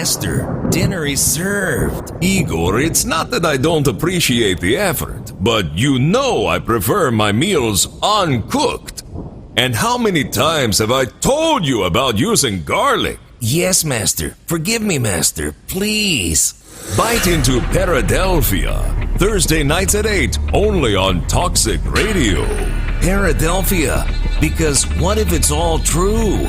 Master, dinner is served. Igor, it's not that I don't appreciate the effort, but you know I prefer my meals uncooked. And how many times have I told you about using garlic? Yes, Master. Forgive me, Master. Please. Bite into Paradelphia. Thursday nights at 8, only on Toxic Radio. Paradelphia. Because what if it's all true?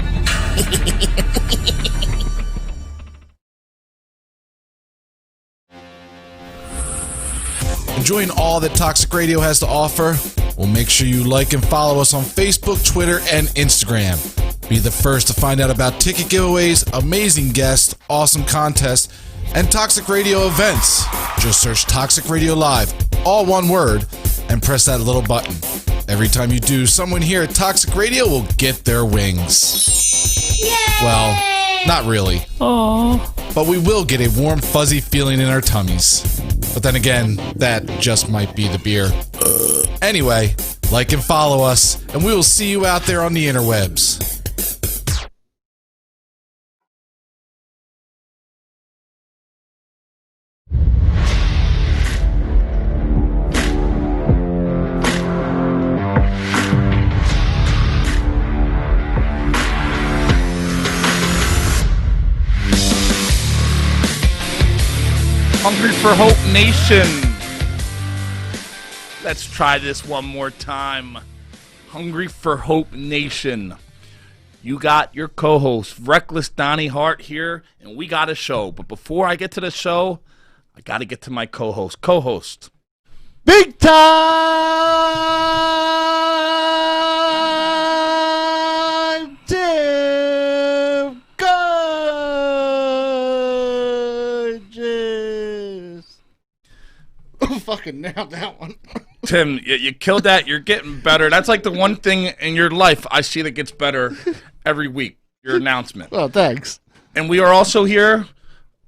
Enjoying all that Toxic Radio has to offer? Well, make sure you like and follow us on Facebook, Twitter, and Instagram. Be the first to find out about ticket giveaways, amazing guests, awesome contests, and Toxic Radio events. Just search Toxic Radio Live, all one word, and press that little button. Every time you do, someone here at Toxic Radio will get their wings. Yay! Well, not really. Aww. But we will get a warm, fuzzy feeling in our tummies. But then again, that just might be the beer. Anyway, like and follow us, and we will see you out there on the interwebs. Hungry for Hope Nation. Let's try this one more time. Hungry for Hope Nation. You got your co-host, Reckless Donnie Hart here, and we got a show. But before I get to the show, I got to get to my co-host. Co-host. Big time Tim Gorgeous. Fucking nailed that one. Tim, you killed that. You're getting better. That's like the one thing in your life I see that gets better every week, your announcement. Well, thanks. And we are also here.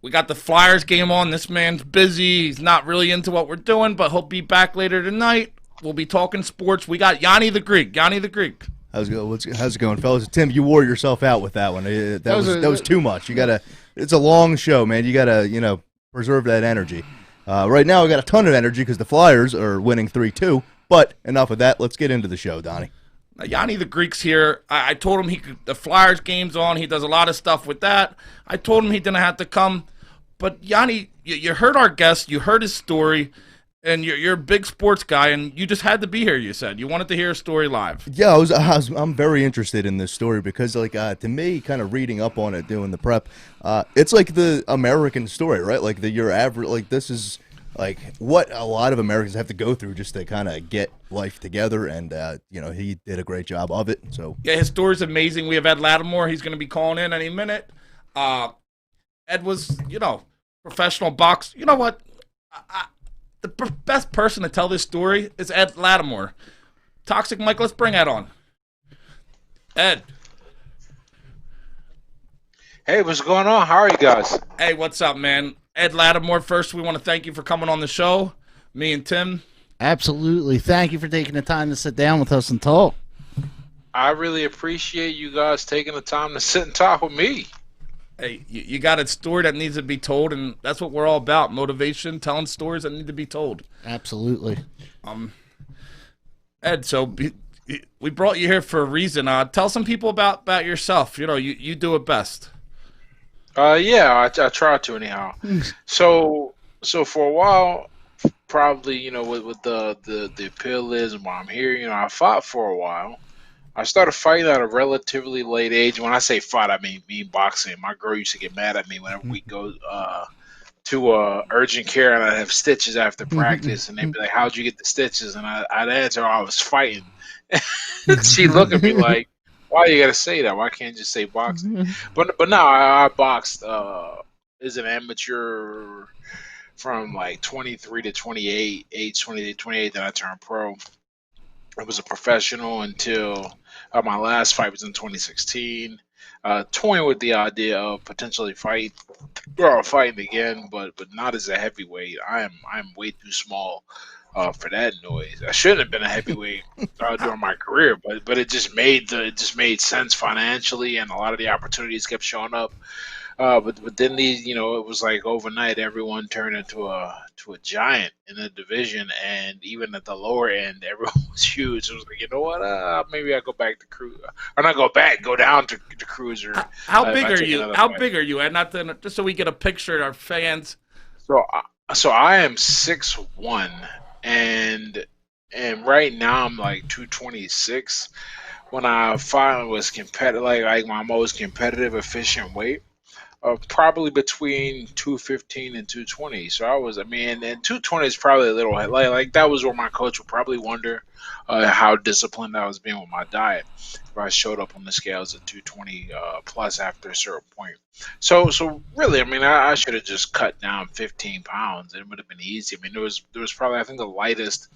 We got the Flyers game on. This man's busy. He's not really into what we're doing, but he'll be back later tonight. We'll be talking sports. We got Yanni the Greek. Yanni the Greek. How's it going, fellas? Tim, you wore yourself out with that one. That was too much. You gotta. It's a long show, man. You gotta, preserve that energy. Right now, we got a ton of energy because the Flyers are winning 3-2. But enough of that. Let's get into the show, Donnie. Yanni the Greek's here. I told him the Flyers game's on. He does a lot of stuff with that. I told him he didn't have to come. But Yanni, you heard our guest. You heard his story. And you're a big sports guy, and you just had to be here, you said. You wanted to hear a story live. Yeah, I'm very interested in this story because, to me, kind of reading up on it, doing the prep, it's like the American story, right? Like your average, this is like what a lot of Americans have to go through just to kind of get life together, and he did a great job of it. So yeah, his story's amazing. We have Ed Latimore. He's going to be calling in any minute. Ed was, professional box. You know what? The best person to tell this story is Ed Latimore. Toxic Mike, let's bring Ed on. Ed. Hey, what's going on? How are you guys? Hey, what's up, man? Ed Latimore, first, we want to thank you for coming on the show. Me and Tim. Absolutely. Thank you for taking the time to sit down with us and talk. I really appreciate you guys taking the time to sit and talk with me. Hey, you got a story that needs to be told, and that's what we're all about. Motivation, telling stories that need to be told. Absolutely. Ed, so we brought you here for a reason. Tell some people about yourself. You do it best. Yeah, I try to anyhow. So for a while, probably, with the appeal is and why I'm here, I fought for a while. I started fighting at a relatively late age. When I say fight, I mean boxing. My girl used to get mad at me whenever we go to urgent care and I'd have stitches after practice, and they'd be like, "How'd you get the stitches?" And I'd answer, "I was fighting." She'd look at me like, "Why you gotta say that? Why can't you just say boxing?" But now I boxed as an amateur from like 23 to 28, age 20 to 28. Then I turned pro. I was a professional until my last fight was in 2016. Toying with the idea of potentially fighting again, but not as a heavyweight. I'm way too small for that noise. I shouldn't have been a heavyweight during my career, but it just made sense financially, and a lot of the opportunities kept showing up. But then these, it was like overnight, everyone turned into a giant in the division, and even at the lower end, everyone was huge. It was like, you know what? Maybe I go back to cruise, or not go back, go down to cruiser How if big I are take you? another How fight. big are you? And not to, just so we get a picture, our fans. So I am 6'1", and and right now I'm like 226. When I finally was competitive, like my most competitive, efficient weight, probably between 215 and 220. So I mean, and 220 is probably a little like that was where my coach would probably wonder how disciplined I was being with my diet if I showed up on the scales at 220 plus after a certain point. So really, I mean, I should have just cut down 15 pounds. It would have been easy. I mean, there was probably, I think, the lightest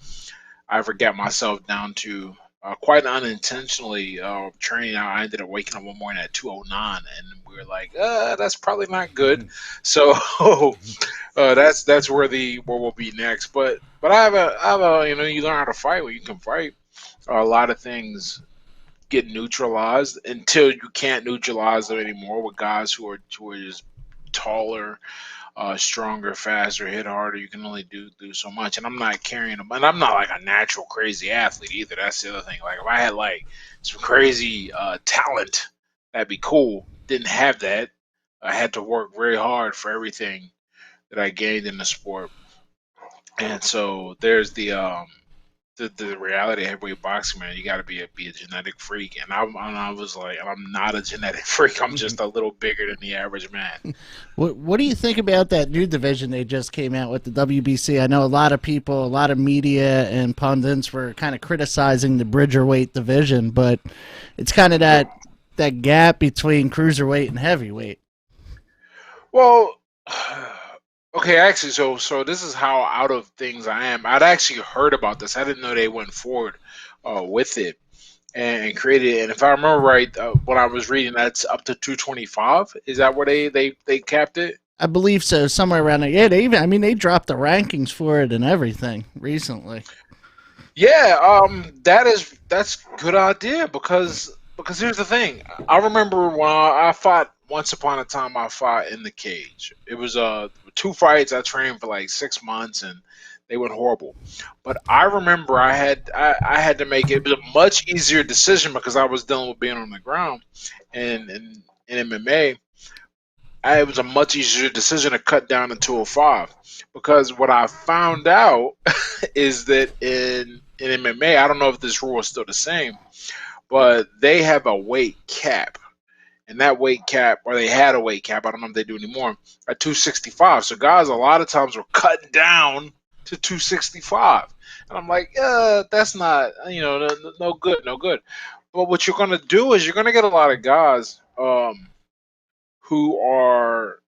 I ever got myself down to. Quite unintentionally training out, I ended up waking up one morning at 209, and we were like, "That's probably not good." So that's where we'll be next. But I have a you learn how to fight when you can fight. A lot of things get neutralized until you can't neutralize them anymore with guys who are just taller, stronger, faster, hit harder. You can only do so much, and I'm not carrying them. And I'm not like a natural crazy athlete either. That's the other thing. Like if I had like some crazy talent, that'd be cool. Didn't have that. I had to work very hard for everything that I gained in the sport, and so there's the reality of heavyweight boxing, man. You got to be a genetic freak, and I was like, I'm not a genetic freak. I'm just a little bigger than the average man. What do you think about that new division they just came out with, the WBC? I know a lot of people, a lot of media and pundits were kind of criticizing the Bridgerweight division, but it's kind of that gap between cruiserweight and heavyweight. Well, okay, actually, so this is how out of things I am. I'd actually heard about this. I didn't know they went forward with it and created it. And if I remember right, when I was reading, that's up to 225. Is that where they capped it? I believe so, somewhere around there. Yeah, I mean, they dropped the rankings for it and everything recently. Yeah, that's a good idea because here's the thing. I remember when I fought once upon a time. I fought in the cage. It was two fights. I trained for like 6 months and they went horrible. But I remember I had to make it. It was a much easier decision because I was dealing with being on the ground and in MMA. It was a much easier decision to cut down to 205 because what I found out is that in MMA, I don't know if this rule is still the same, but they have a weight cap. And that weight cap, or they had a weight cap, I don't know if they do anymore, at 265. So guys a lot of times were cutting down to 265. And I'm like, that's not, no good, no good. But what you're going to do is you're going to get a lot of guys who are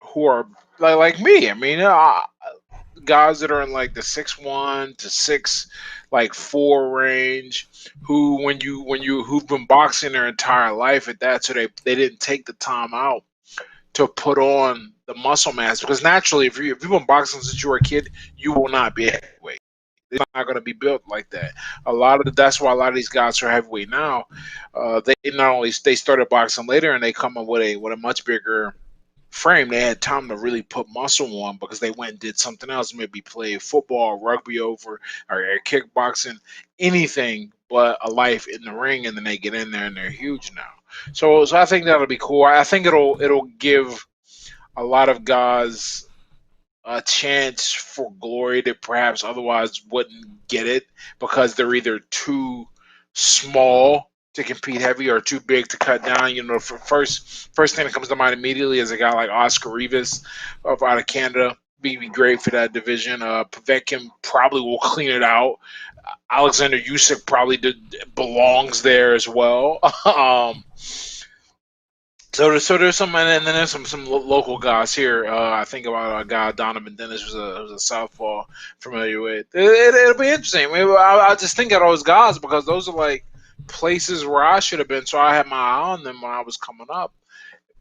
who are like me. I mean, guys that are in like the 6'1" to 6'4" range, who when you who've been boxing their entire life at that, so they didn't take the time out to put on the muscle mass because naturally, if you've been boxing since you were a kid, you will not be a heavyweight. They're not going to be built like that. That's why a lot of these guys are heavyweight now. They not only they started boxing later and they come up with a much bigger frame. They had time to really put muscle on because they went and did something else, maybe play football, rugby or kickboxing, anything but a life in the ring, and then they get in there and they're huge now. So I think that'll be cool. I think it'll give a lot of guys a chance for glory that perhaps otherwise wouldn't get it because they're either too small to compete heavy or too big to cut down. For first thing that comes to mind immediately is a guy like Oscar Rivas out of Canada. Be great for that division. Povetkin probably will clean it out. Alexander Usyk probably belongs there as well. So there's some, and then there's some local guys here. I think about a guy Donovan Dennis was a southpaw familiar with. It'll be interesting. I just think of those guys because those are like places where I should have been. So I had my eye on them when I was coming up.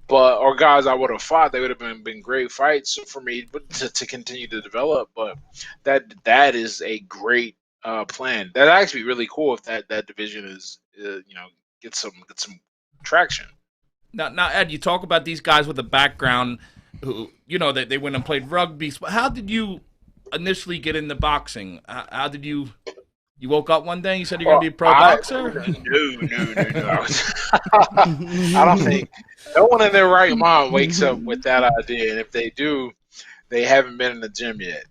But or guys I would have fought, they would have been great fights for me to continue to develop. But that is a great plan. That'd actually be really cool if that division is get some traction. Now, Ed, you talk about these guys with a background who, they went and played rugby. But how did you initially get into boxing? How did you woke up one day and you said you're going to Well, be a pro boxer? no. I don't think no one in their right mind wakes up with that idea, and if they do, they haven't been in the gym yet.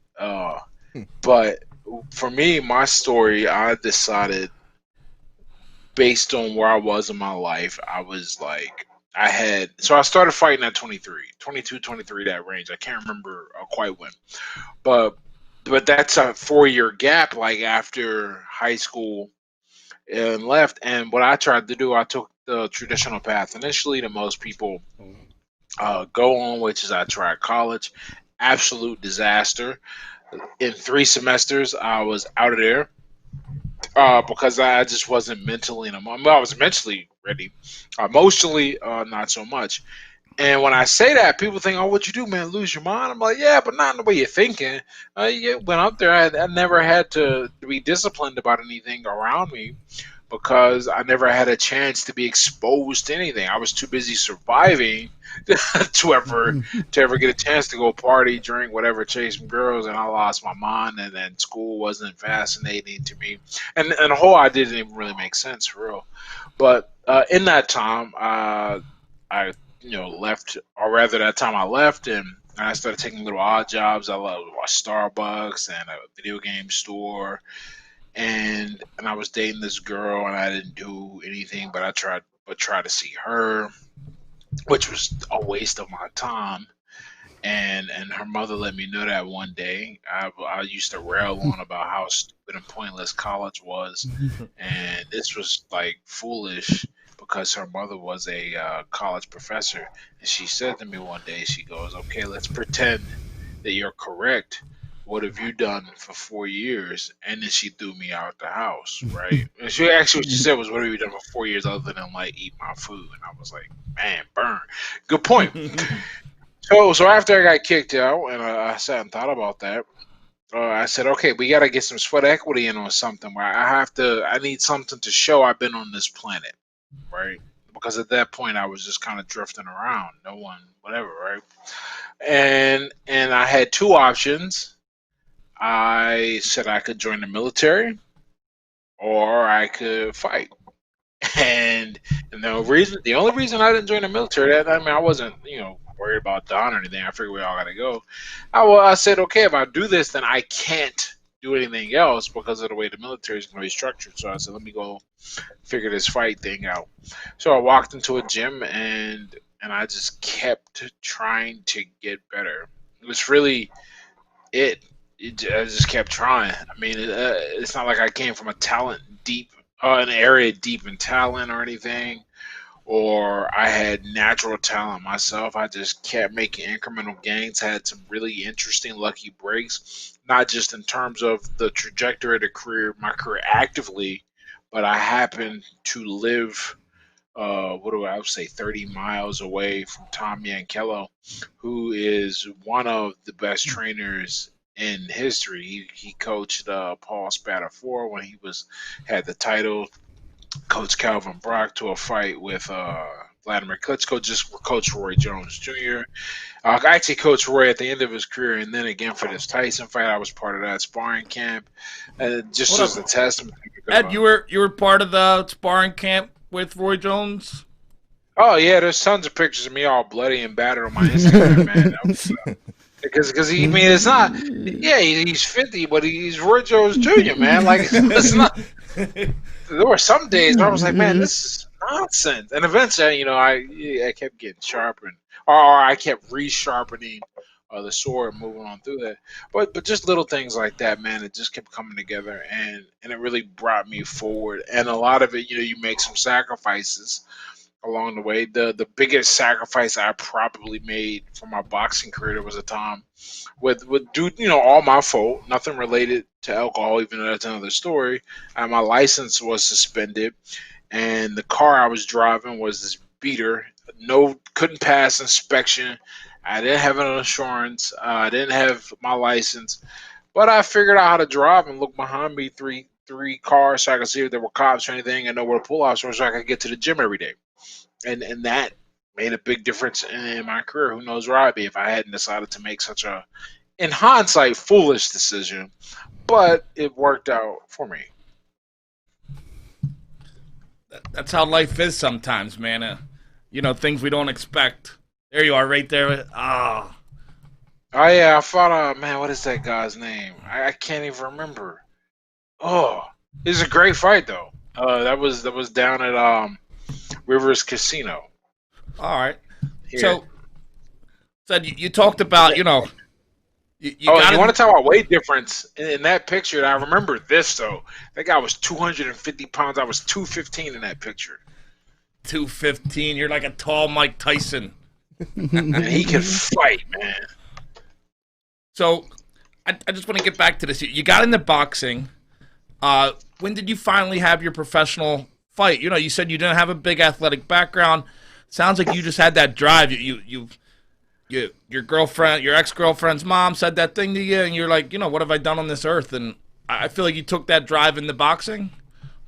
But for me, my story, I decided based on where I was in my life, I was like, so I started fighting at 23, 22, 23, that range. I can't remember quite when, but that's a 4 year gap, like after high school and left. And what I tried to do, I took the traditional path initially that most people go on, which is I tried college. Absolute disaster. In 3 semesters, I was out of there because I just wasn't mentally in a moment. I was mentally ready, emotionally not so much. And when I say that, people think, "Oh, what you do, man? Lose your mind?" I'm like, "Yeah, but not in the way you're thinking." Went up there. I never had to be disciplined about anything around me because I never had a chance to be exposed to anything. I was too busy surviving to ever get a chance to go party, drink, whatever, chase some girls, and I lost my mind. And then school wasn't fascinating to me, and the whole idea didn't even really make sense for real. But in that time, I left, or rather that time I left, and I started taking little odd jobs. I love Starbucks and a video game store, and I was dating this girl, and I didn't do anything, but I tried to see her, which was a waste of my time. And her mother let me know that one day. I used to rail on about how stupid and pointless college was, and this was like foolish because her mother was a college professor, and she said to me one day, she goes, "Okay, let's pretend that you're correct. What have you done for 4 years?" And then she threw me out the house, right? And she actually what she said was, "What have you done for 4 years other than like eat my food?" And I was like, "Man, burn." Good point. So after I got kicked out, and I sat and thought about that, I said, okay, we got to get some sweat equity in on something where I need something to show I've been on this planet, right? Because at that point I was just kind of drifting around, no one, whatever, right? And I had two options. I said I could join the military or I could fight. And the only reason I didn't join the military, I mean, I wasn't, worried about Don or anything. I figured we all got to go. I said, okay, if I do this, then I can't do anything else because of the way the military is going to be structured. So I said, let me go figure this fight thing out. So I walked into a gym and I just kept trying to get better. It was really it. I just kept trying. I mean, it's not like I came from a talent deep, an area deep in talent or anything, or I had natural talent myself. I just kept making incremental gains, had some really interesting lucky breaks, not just in terms of the trajectory of my career actively, but I happened to live, what do I would say, 30 miles away from Tom Yankello, who is one of the best trainers in history. He coached Paul Spadafore when he had the title, coach Calvin Brock to a fight with Vladimir Klitschko, just for Coach Roy Jones Jr. I actually coached Roy at the end of his career, and then again for this Tyson fight, I was part of that sparring camp, just Hold as up. a testament. Ed, you were part of the sparring camp with Roy Jones? Oh yeah, there's tons of pictures of me all bloody and battered on my Instagram, man. Because I mean, it's not. Yeah, he's 50, but he's Roy Jones Jr., man. Like it's not. There were some days where I was like, man, this is nonsense. And eventually, I kept getting sharpened, or I kept resharpening the sword, and moving on through that. But just little things like that, man, it just kept coming together, and it really brought me forward. And a lot of it, you make some sacrifices along the way. The biggest sacrifice I probably made for my boxing career, there was a time with dude, all my fault, nothing related to alcohol, even though that's another story. My license was suspended, and the car I was driving was this beater. No, couldn't pass inspection. I didn't have an insurance. I didn't have my license, but I figured out how to drive and look behind me three cars so I could see if there were cops or anything and know where to pull off so I could get to the gym every day. And that made a big difference in my career. Who knows where I'd be if I hadn't decided to make such a, in hindsight, foolish decision. But it worked out for me. That's how life is sometimes, man. Things we don't expect. There you are, right there. Ah, Oh yeah, I fought. Man, what is that guy's name? I can't even remember. Oh, it was a great fight though. That was down at Rivers Casino all right. here. So, said you talked about, you Oh, and got you want in to talk about weight difference in that picture? I remember this though. That guy was 250 pounds. I was 215 in that picture, 215. You're like a tall Mike Tyson. and he could fight, man. So, I just want to get back to this. You got into boxing. When did you finally have your professional fight? You said you didn't have a big athletic background. Sounds like you just had that drive. Your girlfriend, your ex-girlfriend's mom said that thing to you, and you're like, what have I done on this earth? And I feel like you took that drive into boxing.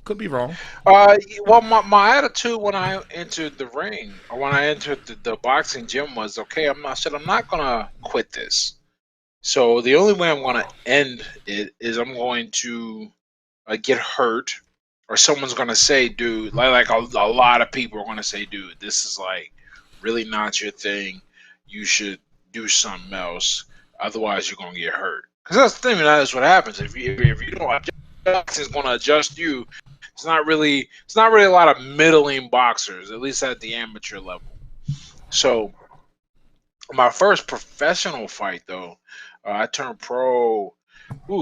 Could be wrong. Well, my attitude when I entered the ring or when I entered the boxing gym was okay. I'm not gonna quit this. So the only way I'm gonna end it is I'm going to get hurt, or someone's gonna say, "Dude," like a lot of people are gonna say, "Dude, this is like really not your thing. You should do something else. Otherwise, you're gonna get hurt." Because that's the thing. That's what happens if you don't adjust. It's gonna adjust you. It's not really a lot of middling boxers, at least at the amateur level. So my first professional fight though, I turned pro.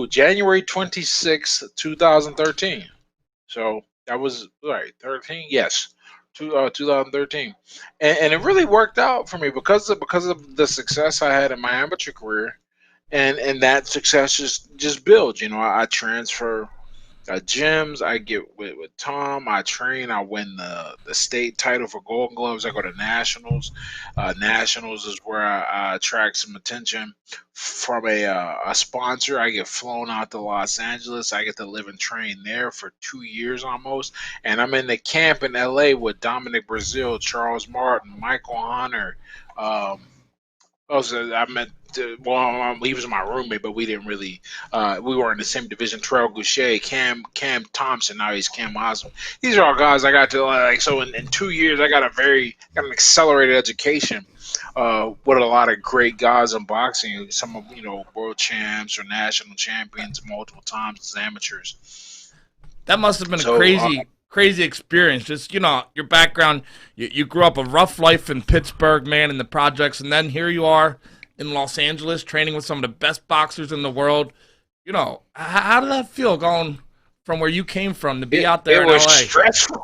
January 26th, 2013. So that was right, 13. Yes, 2013, and it really worked out for me because of the success I had in my amateur career, and that success just builds. I transfer gyms. I get with Tom. I train. I win the state title for Golden Gloves. I go to nationals. Nationals is where I attract some attention from a sponsor. I get flown out to Los Angeles. I get to live and train there for 2 years almost. And I'm in the camp in LA with Dominic Brazil, Charles Martin, Michael Hunter. Um, Also, I met. He was my roommate, but we didn't really. We were in the same division. Terrell Goucher, Cam Thompson. Now he's Cam Oswald. These are all guys I got to like. So in 2 years, I got an accelerated education. With a lot of great guys in boxing. Some of world champs or national champions multiple times as amateurs. That must have been a So crazy experience. Just your background. You grew up a rough life in Pittsburgh, man, in the projects, and then here you are in Los Angeles training with some of the best boxers in the world. How did that feel going from where you came from to be out there it in was LA? stressful.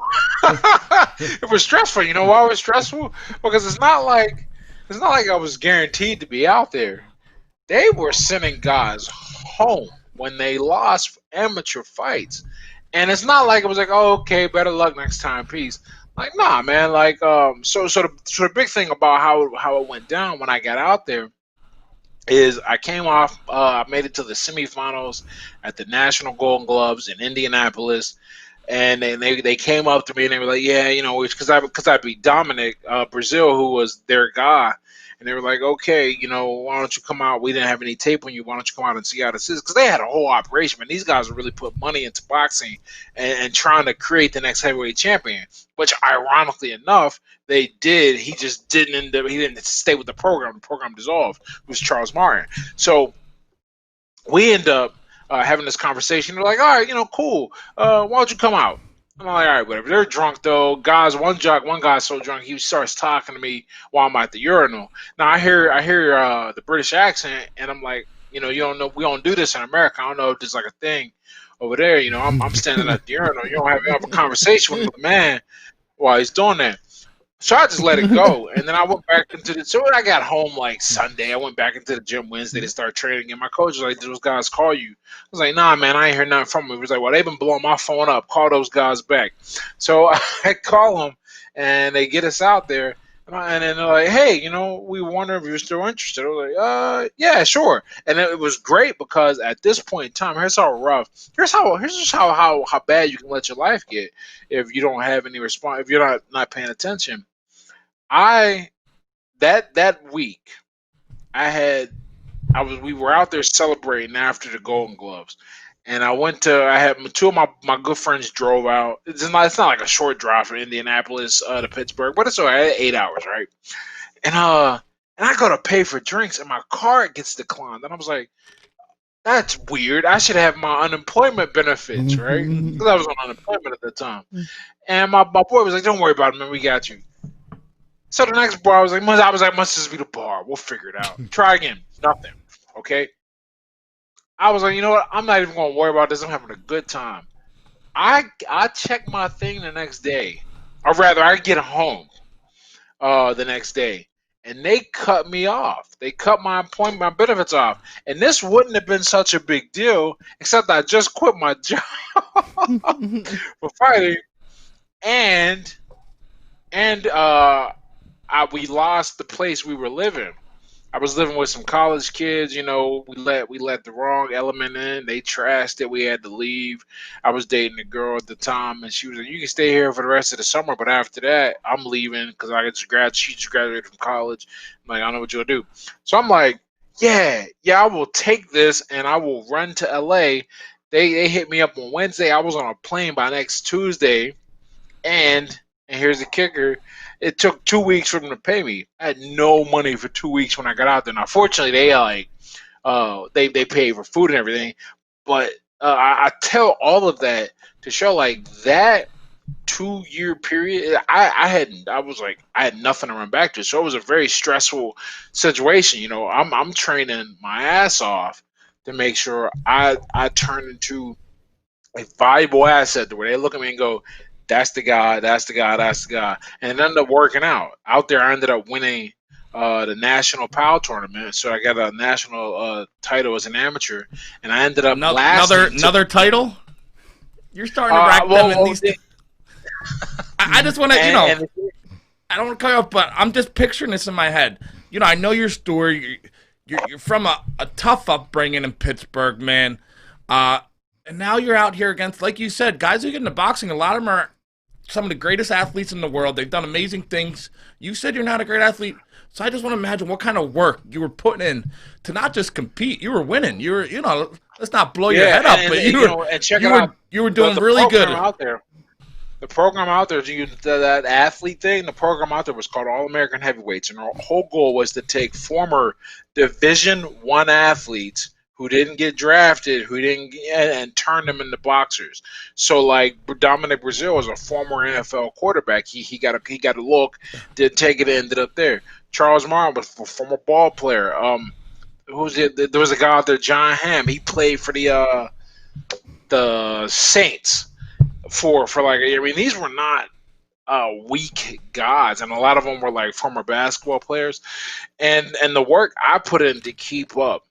It was stressful. You know why it was stressful? Because it's not like I was guaranteed to be out there. They were sending guys home when they lost amateur fights, and it's not like it was like, oh, okay, better luck next time, peace. Like, nah, man. Like, so the big thing about how it went down when I got out there is I came off. I made it to the semifinals at the National Golden Gloves in Indianapolis, and then they came up to me and they were like, yeah, because I beat Dominic Brazil, who was their guy, and they were like, okay, why don't you come out? We didn't have any tape on you. Why don't you come out and see how this is? Because they had a whole operation, man. These guys really put money into boxing and trying to create the next heavyweight champion. Which, ironically enough, they did. He just didn't end up. He didn't stay with the program. The program dissolved. It was Charles Martin. So we end up having this conversation. They're like, all right, cool. Why don't you come out? I'm like, all right, whatever. They're drunk though. Guys, one guy's so drunk he starts talking to me while I'm at the urinal. Now I hear the British accent, and I'm like, you don't know, we don't do this in America. I don't know if there's like a thing over there. I'm standing at the urinal. You don't have a conversation with the man while he's doing that. So I just let it go, and then I went back into the. So when I got home like Sunday, I went back into the gym Wednesday to start training, and my coach was like, "Did those guys call you?" I was like, "Nah, man, I ain't heard nothing from them." He was like, "Well, they've been blowing my phone up. Call those guys back." So I call them, and they get us out there, and then they're like, "Hey, we wonder if you're still interested." I was like, yeah, sure." And it was great because at this point in time, here's how rough. Here's just how bad you can let your life get if you don't have any response, if you're not paying attention. I that week we were out there celebrating after the Golden Gloves, and I had two of my good friends drove out. It's not like a short drive from Indianapolis to Pittsburgh, but it's all right, 8 hours, right? And I go to pay for drinks, and my card gets declined, and I was like, that's weird. I should have my unemployment benefits, right? Because I was on unemployment at the time. And my boy was like, "Don't worry about it, man. We got you." So the next bar, must just be the bar. We'll figure it out. Try again. Nothing. Okay. I was like, you know what? I'm not even gonna worry about this. I'm having a good time. I check my thing the next day, or rather, I get home the next day, and they cut me off. They cut my employment, my benefits off, and this wouldn't have been such a big deal, except I just quit my job for fighting, and we lost the place we were living. I was living with some college kids. We let the wrong element in. They trashed it. We had to leave. I was dating a girl at the time, and she was like, "You can stay here for the rest of the summer, but after that, I'm leaving because She just graduated from college. I'm like, I don't know what you'll do." So I'm like, "Yeah, I will take this, and I will run to LA." They hit me up on Wednesday. I was on a plane by next Tuesday, and here's the kicker. It took 2 weeks for them to pay me. I had no money for 2 weeks when I got out there. Now, fortunately, they pay for food and everything. But I tell all of that to show like that 2 year period. I had nothing to run back to. So it was a very stressful situation. I'm training my ass off to make sure I turn into a valuable asset to where they look at me and go, "That's the guy, that's the guy, that's the guy," and it ended up working out. Out there, I ended up winning the national PAL tournament, so I got a national title as an amateur, and I ended up Another title. You're starting to rack them in these. I just want to, I don't want to cut off, but I'm just picturing this in my head. I know your story. You're from a tough upbringing in Pittsburgh, man. And now you're out here against, like you said, guys who get into boxing. A lot of them are some of the greatest athletes in the world. They've done amazing things. You said you're not a great athlete. So I just want to imagine what kind of work you were putting in to not just compete. You were winning. You were, let's not blow your head up, but you were doing really good. Out there. The program out there, that athlete thing, the program out there was called All American Heavyweights, and our whole goal was to take former Division I athletes who didn't get drafted, and turn them into boxers. So like Dominic Brazil was a former NFL quarterback. He got a look, didn't take it, ended up there. Charles Martin was a former ball player. Who's it? There was a guy out there, John Hamm. He played for the Saints for like, I mean, these were not weak guys, and a lot of them were like former basketball players. And the work I put in to keep up.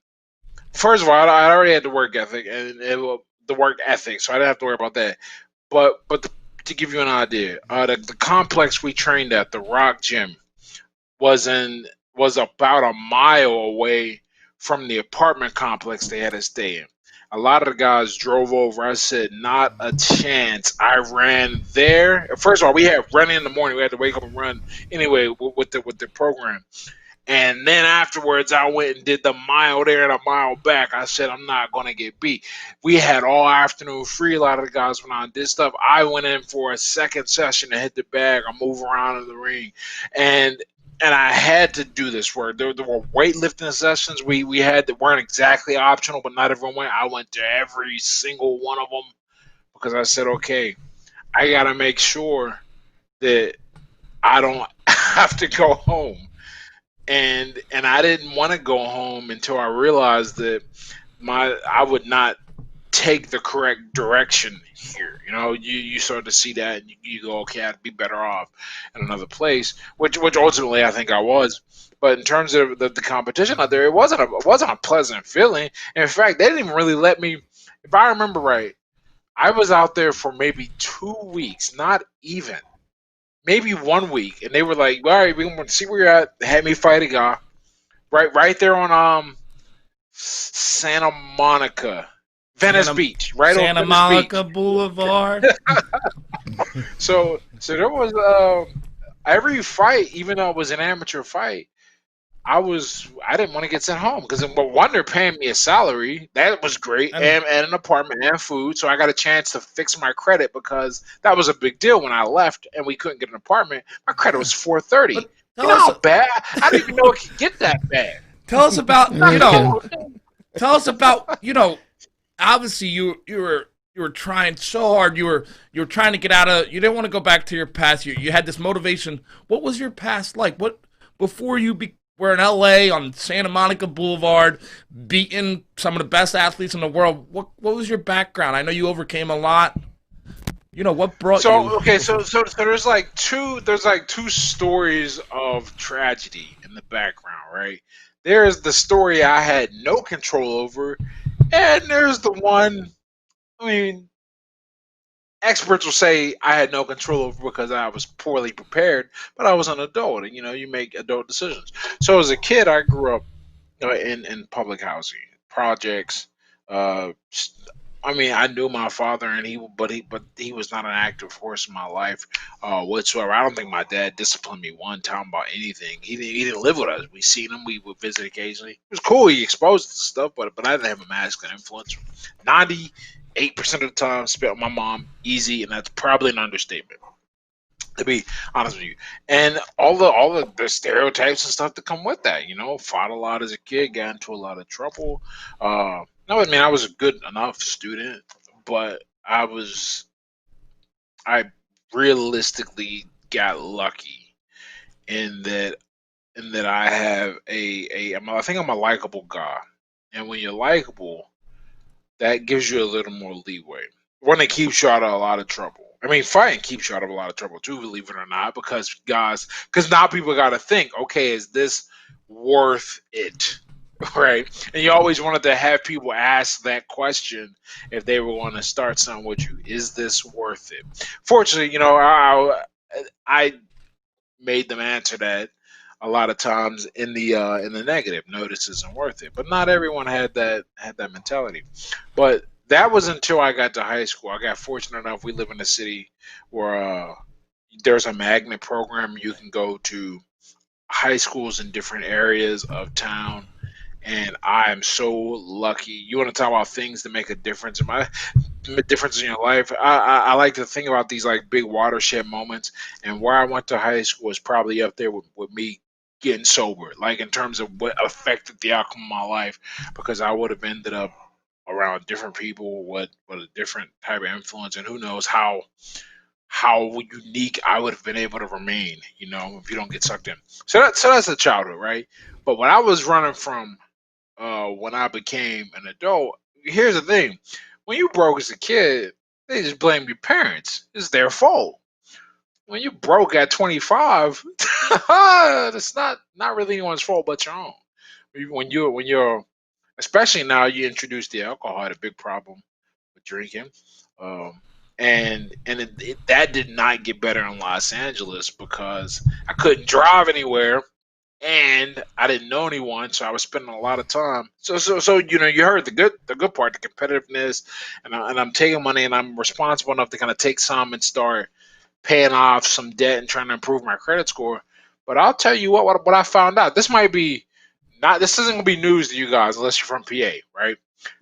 First of all, I already had the work ethic the work ethic, so I didn't have to worry about that. But to give you an idea, the complex we trained at, the Rock Gym, was about a mile away from the apartment complex they had to stay in. A lot of the guys drove over. I said, not a chance. I ran there. First of all, we had running in the morning. We had to wake up and run anyway with the program. And then afterwards, I went and did the mile there and a mile back. I said, I'm not going to get beat. We had all afternoon free. A lot of the guys went on and did stuff. I went in for a second session to hit the bag or move around in the ring. And I had to do this work. There were weightlifting sessions we had that weren't exactly optional, but not everyone went. I went to every single one of them because I said, okay, I got to make sure that I don't have to go home. And I didn't want to go home until I realized that I would not take the correct direction here. You start to see that, and you go, okay, I'd be better off in another place, which ultimately I think I was. But in terms of the competition out there, it wasn't a pleasant feeling. And in fact, they didn't even really let me. If I remember right, I was out there for maybe 2 weeks, not even. Maybe 1 week, and they were like, "All right, we're gonna see where you're at." They had me fight a guy right there on Santa Monica, Venice Beach, right on Santa Monica Boulevard. So there was every fight, even though it was an amateur fight, I didn't want to get sent home because one, they're paying me a salary that was great, And and an apartment and food, so I got a chance to fix my credit because that was a big deal when I left and we couldn't get an apartment. My credit was 430. but You know how bad? I didn't even know it could get that bad. tell us about Okay. tell us about obviously you were trying so hard. You were trying to get out of. You didn't want to go back to your past. You had this motivation. What was your past like? What before were in L.A. on Santa Monica Boulevard, beating some of the best athletes in the world. What was your background? I know you overcame a lot. What brought you? So okay, so there's like two stories of tragedy in the background, right? There's the story I had no control over, and there's the one. I mean, experts will say I had no control over because I was poorly prepared, but I was an adult, and you make adult decisions. So as a kid, I grew up in public housing projects. I mean, I knew my father, and he was not an active force in my life whatsoever. I don't think my dad disciplined me one time about anything. He didn't live with us. We seen him. We would visit occasionally. It was cool. He exposed us to stuff, but I didn't have a masculine influence. 98% of the time spent with my mom, easy, and that's probably an understatement, to be honest with you. And all the stereotypes and stuff that come with that, fought a lot as a kid, got into a lot of trouble. No, I mean I was a good enough student, but I realistically got lucky in that I have I think I'm a likable guy, and when you're likable, that gives you a little more leeway. One that keeps you out of a lot of trouble. I mean, fighting keeps you out of a lot of trouble too, believe it or not, because now people got to think, okay, is this worth it? Right? And you always wanted to have people ask that question if they were going to start something with you. Is this worth it? Fortunately, I made them answer that a lot of times in the negative. No, this isn't worth it. But not everyone had that mentality. But that was until I got to high school. I got fortunate enough. We live in a city where there's a magnet program. You can go to high schools in different areas of town, and I am so lucky. You want to talk about things that make a difference in your life? I like to think about these like big watershed moments, and where I went to high school is probably up there with me getting sober, like in terms of what affected the outcome of my life, because I would have ended up around different people with a different type of influence, and who knows how unique I would have been able to remain, if you don't get sucked in. So that's the childhood, right? But when I was running from when I became an adult, here's the thing: when you broke as a kid, they just blame your parents. It's their fault. When you broke at 25, it's not really anyone's fault but your own. When you're especially now you introduce the alcohol, I had a big problem with drinking. Um, that did not get better in Los Angeles because I couldn't drive anywhere and I didn't know anyone, so I was spending a lot of time. So you heard the good part, the competitiveness, and I'm taking money and I'm responsible enough to kind of take some and start paying off some debt and trying to improve my credit score. But I'll tell you what I found out. This isn't gonna be news to you guys unless you're from PA, right?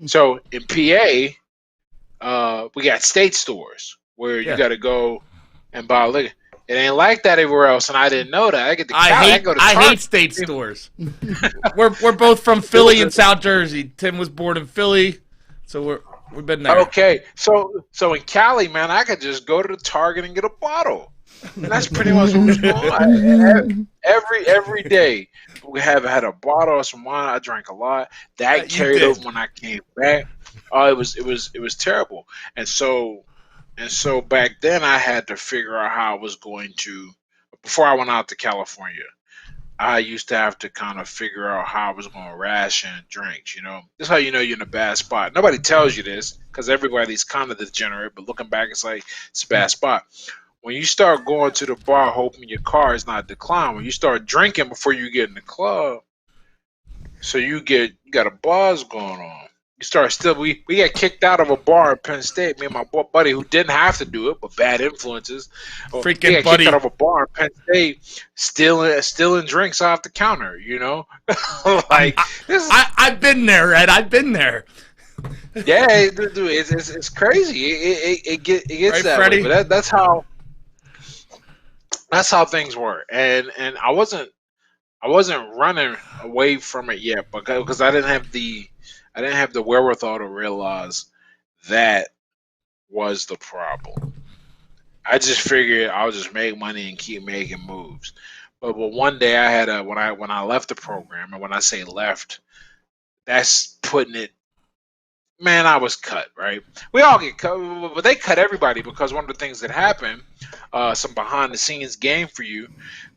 So in PA, we got state stores where you Yeah. got to go and buy liquor. It ain't like that everywhere else, and I didn't know that. I get to Cali, I go to I Target. hate state stores. We're both from Philly and South Jersey. Tim was born in Philly, so we've been there. Okay, so in Cali, man, I could just go to the Target and get a bottle, and that's pretty much what was going on. Every day we have had a bottle of some wine. I drank a lot. That You carried did. over when I came back. Oh, it was terrible. And so back then I had to figure out how I was going to. Before I went out to California, I used to have to kind of figure out how I was going to ration drinks. This is how you know you're in a bad spot. Nobody tells you this because everybody's kind of degenerate, but looking back, it's like it's a bad spot. When you start going to the bar hoping your car is not declined, when you start drinking before you get in the club, so you got a buzz going on. You start still. We got kicked out of a bar at Penn State. Me and my buddy, who didn't have to do it, but bad influences. We Freaking got kicked out buddy. of a bar at Penn State, stealing drinks off the counter. You know, like this is I've been there, Ed. I've been there. yeah, dude, it's crazy. It gets Right, that Freddie? way, but that's how things were, and I wasn't running away from it yet because I didn't have the wherewithal to realize that was the problem. I just figured I'll just make money and keep making moves. But one day I had when I left the program, and when I say left, that's putting it. Man, I was cut, right? We all get cut, but they cut everybody because one of the things that happened, some behind the scenes game for you,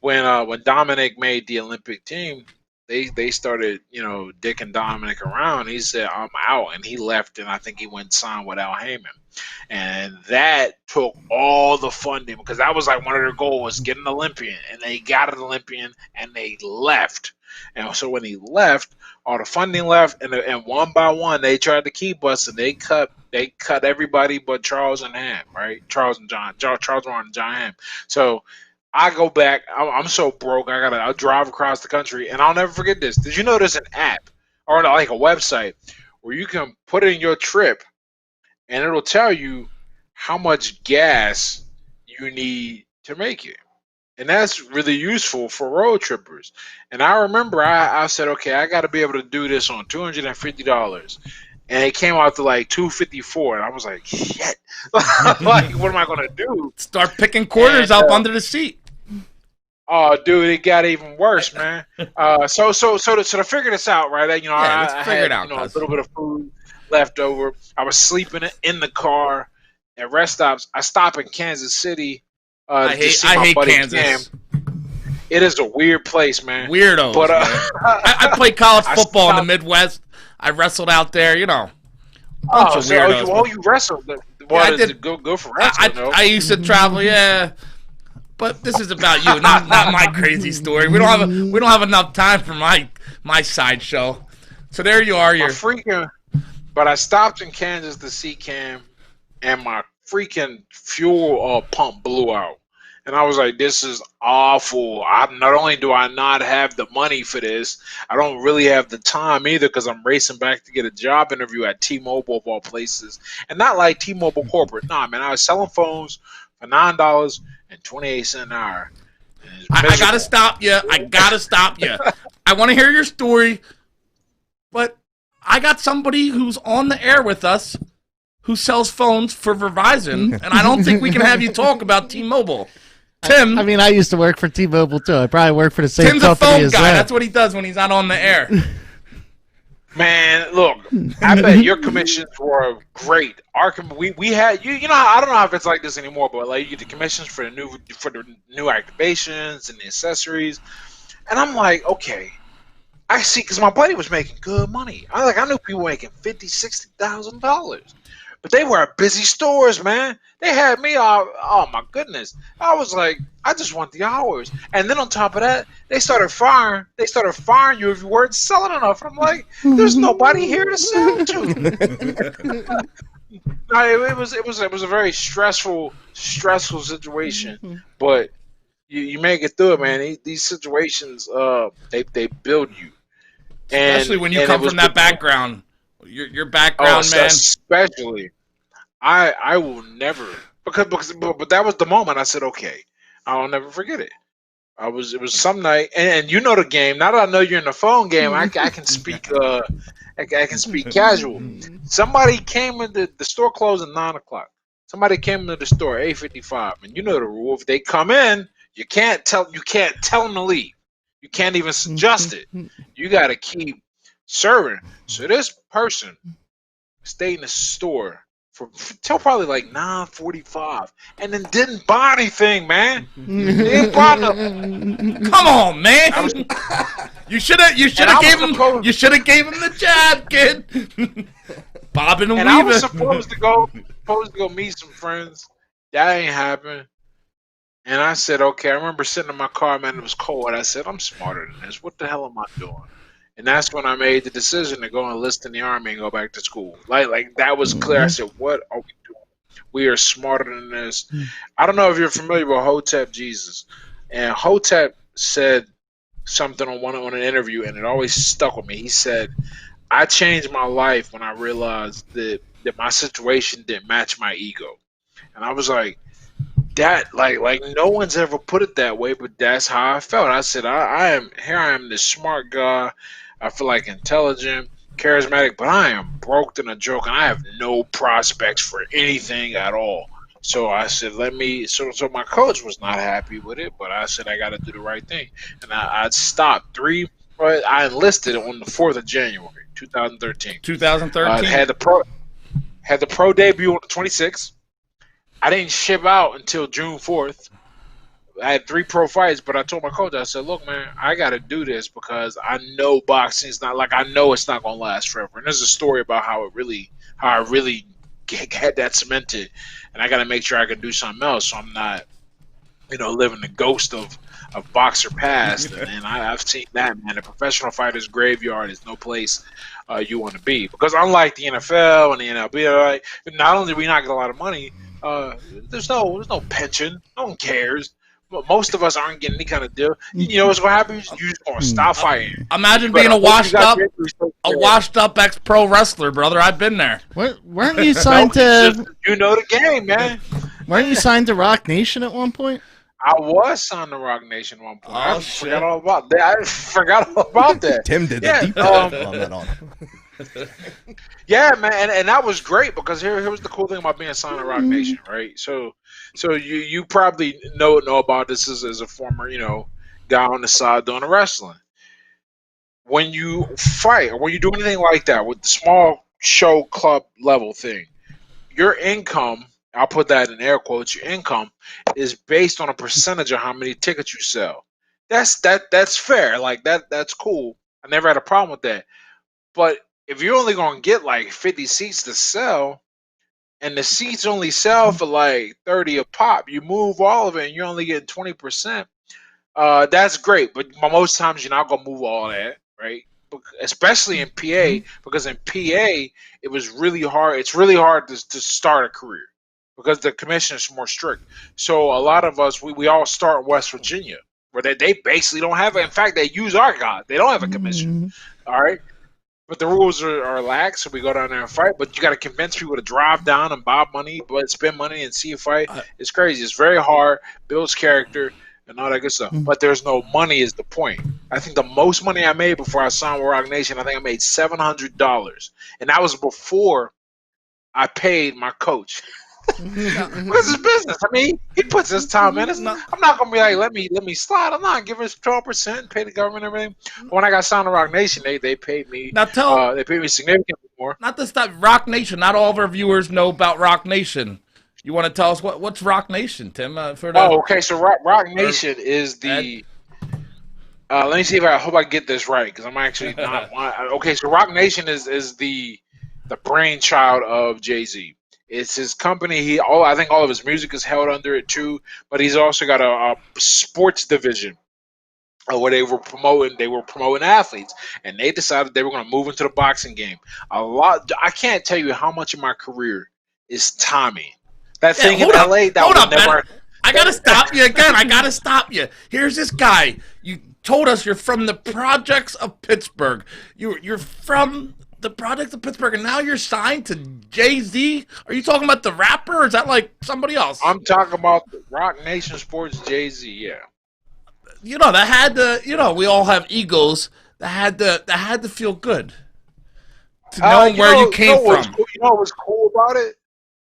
when Dominic made the Olympic team, they started dicking Dominic around. He said I'm out, and he left, and I think he went and signed with Al Heyman, and that took all the funding because that was like one of their goals, get an Olympian, and they got an Olympian, and they left, and so when he left all the funding left, and one by one they tried to keep us, and they cut everybody but Charles and Ham, right? Charles Warren and John Ham. So I go back. I'm so broke. I drive across the country, and I'll never forget this. Did you know there's an app or like a website where you can put in your trip, and it'll tell you how much gas you need to make it? And that's really useful for road trippers. And I remember I said, okay, I got to be able to do this on $250, and it came out to like $254, and I was like, shit, like what am I gonna do? Start picking quarters up under the seat. Oh, dude, it got even worse, man. So to figure this out, right? Let's I figure had it out, a cuz. little bit of food left over. I was sleeping in the car at rest stops. I stop in Kansas City. I hate Kansas. Cam. It is a weird place, man. Weirdos. But man. I played college football in the stopped- Midwest. I wrestled out there, Bunch Oh, of so weirdos. you wrestled? I Well, did. Go for wrestling, though. I used to travel, yeah. But this is about you, not my crazy story. We don't have enough time for my sideshow. So there you are. You're But I stopped in Kansas to see Cam, and my freaking fuel pump blew out. And I was like, this is awful. Not only do I not have the money for this, I don't really have the time either because I'm racing back to get a job interview at T-Mobile of all places. And not like T-Mobile corporate. Nah, man, I was selling phones for $9.28 an hour. I gotta stop you. I want to hear your story, but I got somebody who's on the air with us who sells phones for Verizon, and I don't think we can have you talk about T-Mobile. Tim. I mean, I used to work for T-Mobile too. I probably work for the same Tim's a company phone as guy. that. That's what he does when he's not on the air. Man, look, I bet your commissions were great. We had I don't know if it's like this anymore, but like you get the commissions for the new activations and the accessories, and I'm like, okay, I see, because my buddy was making good money. I knew people making $50,000-$60,000, but they were at busy stores, man. They had me all, oh my goodness. I was like, I just want the hours. And then on top of that, they started firing you if you weren't selling enough. And I'm like, there's nobody here to sell to. It was a very stressful situation. But you make it through it, man. These situations, they build you. Especially when you come from that background. Your background, man. Especially. I will never, but that was the moment I said, okay, I'll never forget it. It was some night, and you know the game. Now that I know you're in the phone game, I can speak I can speak casual. Somebody came into the store closed at 9:00. Somebody came into the store at 8:55, and you know the rule. If they come in, you can't tell them to leave. You can't even suggest it. You got to keep serving. So this person stayed in the store till probably like 9:45, and then didn't buy anything, man. Didn't buy nothing. Come on, man. You should have gave him the jab, kid. Bobbing and weaving. I was supposed to go meet some friends. That ain't happened. And I said, okay. I remember sitting in my car, man. It was cold. I said, I'm smarter than this. What the hell am I doing? And that's when I made the decision to go enlist in the army and go back to school. Like that was clear. I Mhm. said, "What are we doing? We are smarter than this." I don't know if you're familiar with Hotep Jesus, and Hotep said something on an interview, and it always stuck with me. He said, "I changed my life when I realized that my situation didn't match my ego," and I was like, like no one's ever put it that way, but that's how I felt. I said, I am this smart guy. I feel like intelligent, charismatic, but I am broke than a joke, and I have no prospects for anything at all. So I said, let me. So my coach was not happy with it, but I said I got to do the right thing, and I stopped three. Well, I enlisted on the 4th of January, 2013. 2013. Had the pro debut on the 26th. I didn't ship out until June 4th. I had 3 pro fights, but I told my coach, I said, "Look, man, I got to do this because I know boxing's not like I know it's not gonna last forever." And there's a story about how I really had that cemented, and I got to make sure I can do something else, so I'm not, living the ghost of boxer past. And I've seen that, man. The professional fighter's graveyard is no place you want to be, because unlike the NFL and the NLB, not only do we not get a lot of money, uh, there's no pension. No one cares. But most of us aren't getting any kind of deal. You know what's gonna happen? You're just gonna stop fighting. Imagine You being better a hope you got your injuries taken a care of. washed up ex pro wrestler, brother. I've been there. Weren't you signed to You know the game, man. Weren't you signed to Rock Nation at one point? I was signed to Rock Nation at one point. I Oh, shit. forgot all about that. I forgot all about that. Tim did Yeah, a deep dive on that on. Yeah, man, and that was great because here was the cool thing about being signed to Rock Nation, right? So you probably know about this as a former guy on the side doing the wrestling. When you fight or when you do anything like that with the small show club level thing, your income, I'll put that in air quotes, your income is based on a percentage of how many tickets you sell. That's fair. Like that's cool. I never had a problem with that. But if you're only gonna get like 50 seats to sell, and the seats only sell for like 30 a pop, you move all of it and you're only getting 20%. That's great, but most times you're not gonna move all that, right? Especially in PA, because in PA it was really hard. It's really hard to start a career because the commission is more strict. So a lot of us, we all start in West Virginia, where they basically don't have it. In fact, they use our guy. They don't have a commission. All right. But the rules are lax, so we go down there and fight. But you got to convince people to drive down and buy money, but spend money and see a fight. It's crazy. It's very hard, builds character, and all that good stuff. But there's no money is the point. I think the most money I made before I signed with Rock Nation, I think I made $700, and that was before I paid my coach. Because it's business. I mean, he puts his time in. I'm not gonna be like, let me slide. I'm not giving us 12%, pay the government and everything. But when I got signed to Rock Nation, they paid me. Now They paid me significantly more. not to stop Rock Nation. Not all of our viewers know about Rock Nation. You want to tell us what's Rock Nation, Tim? For the Okay. So Rock Nation is the. Let me see if I hope I get this right because I'm actually not. Okay, so Rock Nation is the brainchild of Jay-Z. It's his company. I think all of his music is held under it too, but he's also got a sports division where they were promoting athletes, and they decided they were going to move into the boxing game. I can't tell you how much of my career is timing. That thing in hold up, LA that hold would up, never. man. I gotta stop you again. I gotta stop you. Here's this guy. You told us you're from the projects of Pittsburgh. You're from the projects of Pittsburgh, and now you're signed to Jay-Z. Are you talking about the rapper, or is that like somebody else? I'm talking about the Rock Nation Sports Jay-Z. Yeah. That had to. We all have egos. That had to feel good to know where you came from. You know what was cool about it?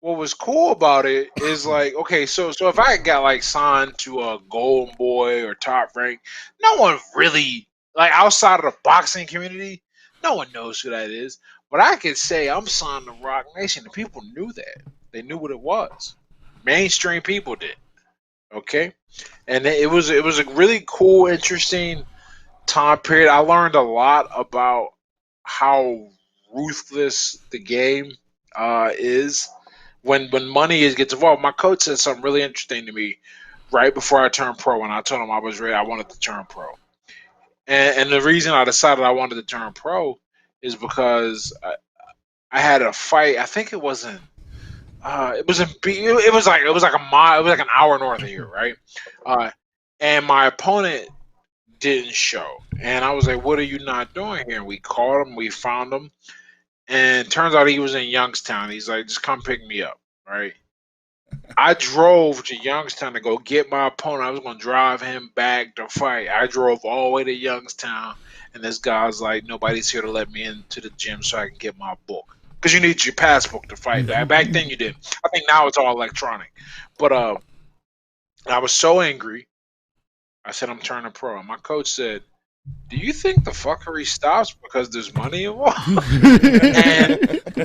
What was cool about it is like, okay, so if I got like signed to a Golden Boy or Top Rank, no one really like outside of the boxing community, no one knows who that is. But I could say I'm signed to Rock Nation, and people knew that. They knew what it was. Mainstream people did. Okay, and it was a really cool, interesting time period. I learned a lot about how ruthless the game is when money gets involved. My coach said something really interesting to me right before I turned pro, and I told him I was ready. I wanted to turn pro. And the reason I decided I wanted to turn pro is because I had a fight. I think it wasn't. It was in it was like a mile. It was like an hour north of here, right? And my opponent didn't show, and I was like, "What are you not doing here?" And we called him. We found him, and turns out he was in Youngstown. He's like, "Just come pick me up," right? I drove to Youngstown to go get my opponent. I was going to drive him back to fight. I drove all the way to Youngstown, and this guy's like, nobody's here to let me into the gym so I can get my book. Because you need your passbook to fight. Back then you did. I think now it's all electronic. But I was so angry. I said, I'm turning pro. And my coach said, do you think the fuckery stops because there's money involved?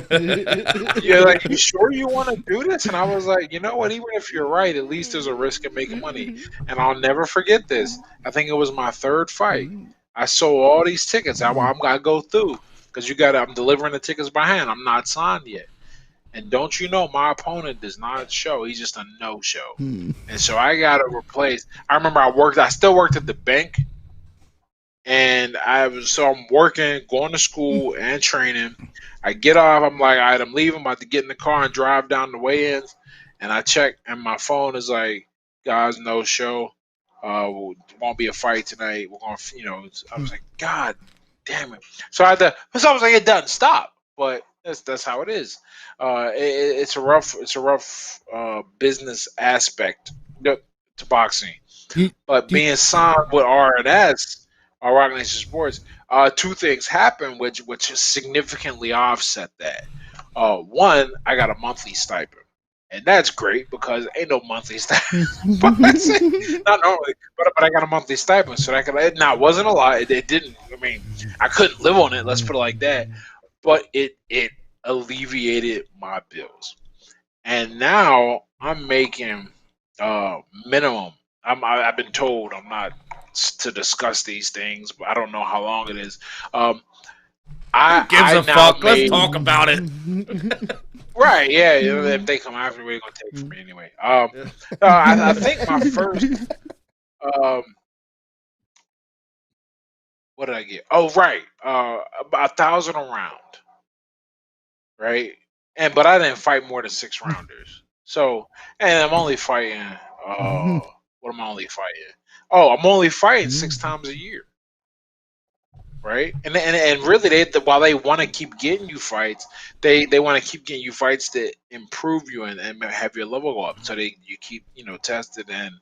And you're like, you sure you want to do this? And I was like, you know what? Even if you're right, at least there's a risk of making money. And I'll never forget this. I think it was my third fight. I sold all these tickets. I'm gonna go through because I'm delivering the tickets by hand. I'm not signed yet. And don't you know, my opponent does not show. He's just a no-show. And so I got to replace. I remember I still worked at the bank. And I'm working, going to school and training. I get off, I'm like, all right, I'm leaving, I'm about to get in the car and drive down the weigh-ins. And I check, and my phone is like, guys, no show. Won't be a fight tonight. We're going to, I was like, God damn it. So I was like, it doesn't stop. But that's how it is. It's a rough business aspect to boxing. But being signed with R&S, our organization sports, two things happened which significantly offset that. One, I got a monthly stipend, and that's great because ain't no monthly stipend. Not normally, but I got a monthly stipend, so that it wasn't a lot. It didn't. I mean, I couldn't live on it. Let's put it like that. But it alleviated my bills, and now I'm making minimum. I've been told I'm not to discuss these things, but I don't know how long it is. Who gives a fuck? Let's talk about it. Right? Yeah. If they come after me, they're gonna take from me anyway. I think my first. What did I get? Oh, right. About 1,000 a round. Right. But I didn't fight more than 6 rounders. So, and I'm only fighting. What am I only fighting? Oh, I'm only fighting 6 times a year, right? And really, while they want to keep getting you fights, they want to keep getting you fights that improve you and have your level go up, so you keep tested and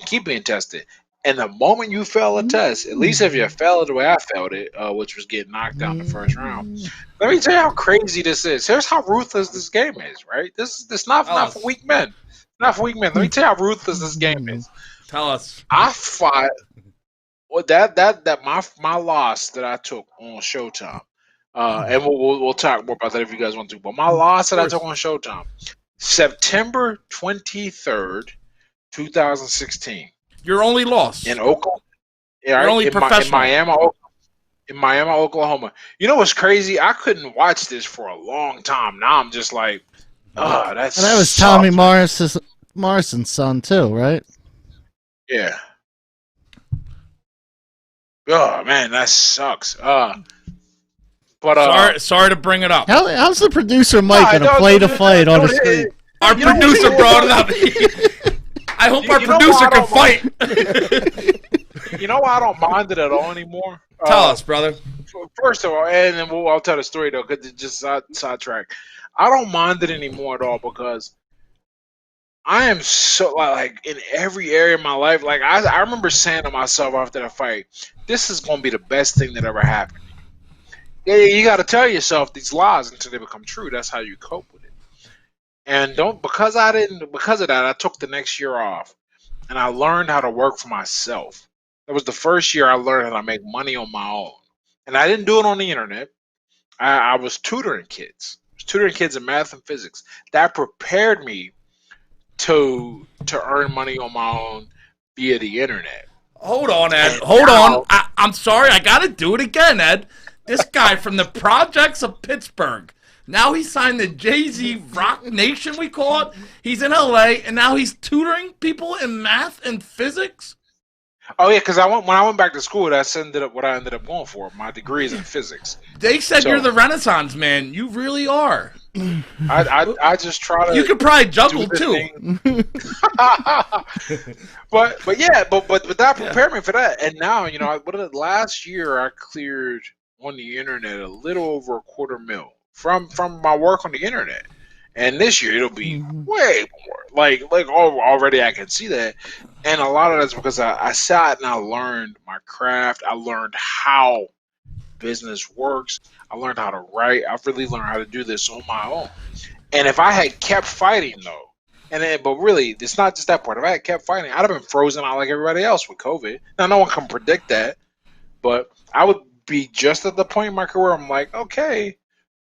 keep being tested. And the moment you fail a test, at least if you fail it the way I failed it, which was getting knocked out in the first round, let me tell you how crazy this is. Here's how ruthless this game is, right? This not for weak men. Not for weak men. Let me tell you how ruthless this game is. Tell us. I fought. Well, my loss that I took on Showtime, and we'll talk more about that if you guys want to. But my loss that I took on Showtime, September 23rd, 2016. Your only loss in Oklahoma. Yeah, Your only professional. In Miami, Oklahoma. You know what's crazy? I couldn't watch this for a long time. Now I'm just like, that's. And that was Tommy Morrison's son too, right? Yeah. Oh man, that sucks. But sorry to bring it up. How's the producer Mike gonna play the fight on the screen? Our producer brought it up. I hope our producer can fight. You know why I don't mind it at all anymore? Tell us, brother. First of all, and then I'll tell the story though, because it just sidetrack. I don't mind it anymore at all because I am so like in every area of my life. Like I remember saying to myself after the fight, "This is gonna be the best thing that ever happened." Yeah, you got to tell yourself these lies until they become true. That's how you cope with it. And because of that, I took the next year off, and I learned how to work for myself. That was the first year I learned how to make money on my own, and I didn't do it on the internet. I was tutoring kids. In math and physics. That prepared me to earn money on my own via the internet. Hold on, Ed. Hold on. I'm sorry. I got to do it again, Ed. This guy from the projects of Pittsburgh. Now he signed the Jay-Z Rock Nation, we call it. He's in LA, and now he's tutoring people in math and physics. Oh yeah, because when I went back to school, that's ended up what I ended up going for. My degree is in physics. They said you're So the Renaissance man. You really are. I just try You to could probably do juggle the too. thing. but that Yeah. prepared me for that. And now, last year I cleared on the internet a little over a quarter mil from my work on the internet. And this year it'll be way more. Already I can see that. And a lot of that's because I sat and I learned my craft. I learned how business works. I learned how to write. I've really learned how to do this on my own. And if I had kept fighting though, but really, it's not just that part. If I had kept fighting, I'd have been frozen out like everybody else with COVID. Now, no one can predict that, but I would be just at the point in my career. I'm like, okay,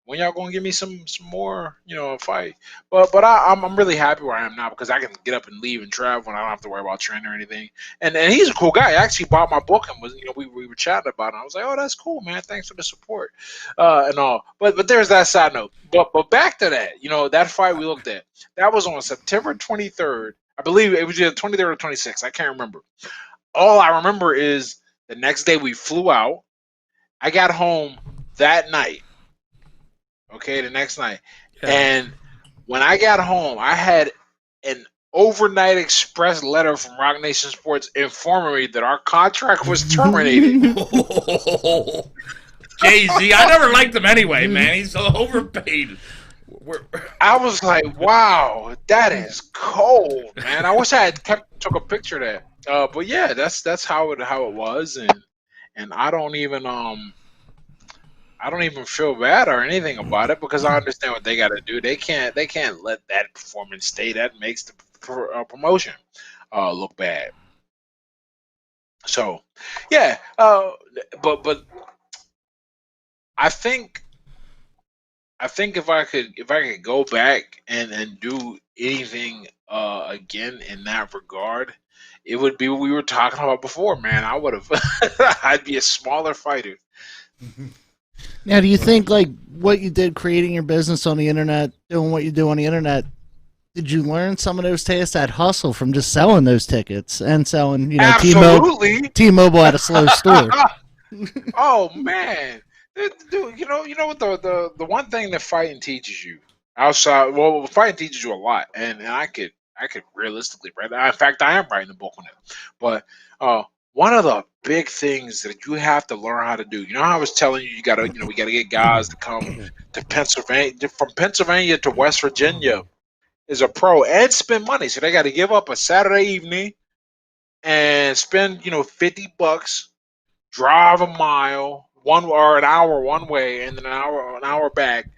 when y'all gonna give me some more, fight? I'm really happy where I am now because I can get up and leave and travel, and I don't have to worry about training or anything. And he's a cool guy. He actually bought my book and was, we were chatting about it. I was like, oh, that's cool, man. Thanks for the support, and all. But there's that side note. But back to that, that fight we looked at. That was on September 23rd. I believe it was either 23rd or 26th. I can't remember. All I remember is the next day we flew out. I got home that night. Okay, the next night. Yeah. And when I got home, I had an overnight express letter from Rock Nation Sports informing me that our contract was terminated. Jay-Z, I never liked him anyway, man. He's so overpaid. I was like, wow, that is cold, man. I wish I had took a picture of that. But yeah, that's how it was, and I don't even feel bad or anything about it because I understand what they got to do. They can't let that performance stay. That makes the promotion look bad. So, yeah. But I think if I could go back and do anything again in that regard, it would be what we were talking about before, man. I would have. I'd be a smaller fighter. Now, do you think like what you did creating your business on the internet, doing what you do on the internet, did you learn some of those tastes, that hustle from just selling those tickets and selling, Absolutely. T-Mobile at a slow store? Oh man, dude, you know what the one thing that fighting teaches you outside. Well, fighting teaches you a lot, and I could realistically write. In fact, I am writing a book on it. But one of the big things that you have to learn how to do. You know how I was telling you, we gotta get guys to come to Pennsylvania, from Pennsylvania to West Virginia is a pro and spend money. So they got to give up a Saturday evening and spend $50, drive a mile, one or an hour one way, and then an hour back.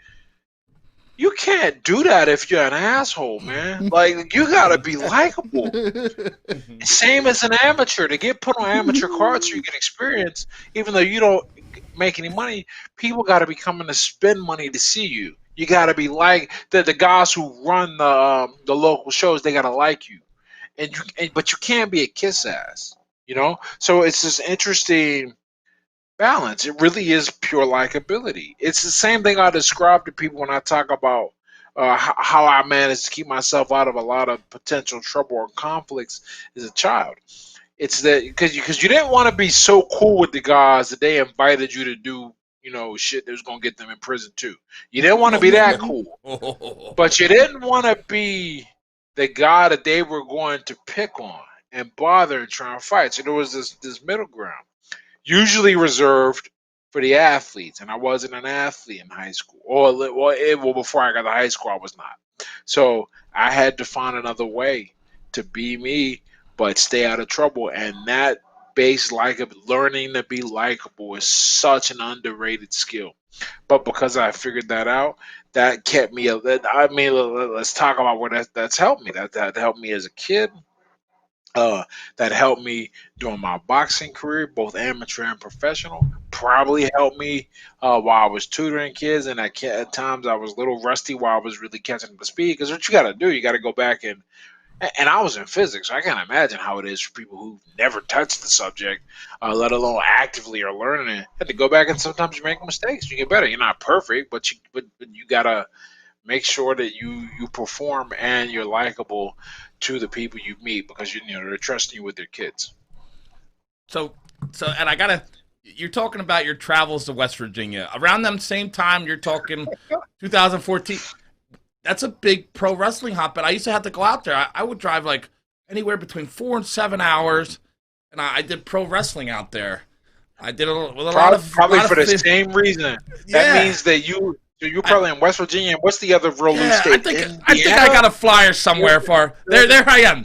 You can't do that if you're an asshole, man. Like you gotta be likable. Same as an amateur. To get put on amateur cards so you get experience, even though you don't make any money, people gotta be coming to spend money to see you. You gotta be like the guys who run the local shows. They gotta like you, but you can't be a kiss ass. So it's this interesting balance. It really is pure likability. It's the same thing I describe to people when I talk about how I managed to keep myself out of a lot of potential trouble or conflicts as a child. It's that because you didn't want to be so cool with the guys that they invited you to do shit that was gonna get them in prison too. You didn't want to be that cool, but you didn't want to be the guy that they were going to pick on and bother and try and fight. So there was this middle ground usually reserved for the athletes, and I wasn't an athlete in high school, well, before I got to high school, I was not. So I had to find another way to be me, but stay out of trouble, and that base learning to be likable is such an underrated skill. But because I figured that out, that kept me. I mean, let's talk about what that's helped me. That helped me as a kid, that helped me during my boxing career, both amateur and professional. Probably helped me while I was tutoring kids, and at times I was a little rusty while I was really catching up to speed. Because what you got to do, you got to go back and I was in physics, so I can't imagine how it is for people who never touched the subject, let alone actively are learning it. Had to go back, and sometimes you make mistakes. You get better. You're not perfect, but you gotta make sure that you perform and you're likable to the people you meet because they're trusting you with their kids. So, and I gotta. You're talking about your travels to West Virginia. Around them same time, you're talking 2014. That's a big pro wrestling hotbed. I used to have to go out there. I would drive like anywhere between 4 and 7 hours, and I did pro wrestling out there. I did with a Probably lot for the of same reason. That yeah. means that you're I, probably in West Virginia. And what's the other real loose yeah, I state? think I Indiana. got a flyer somewhere for there I am.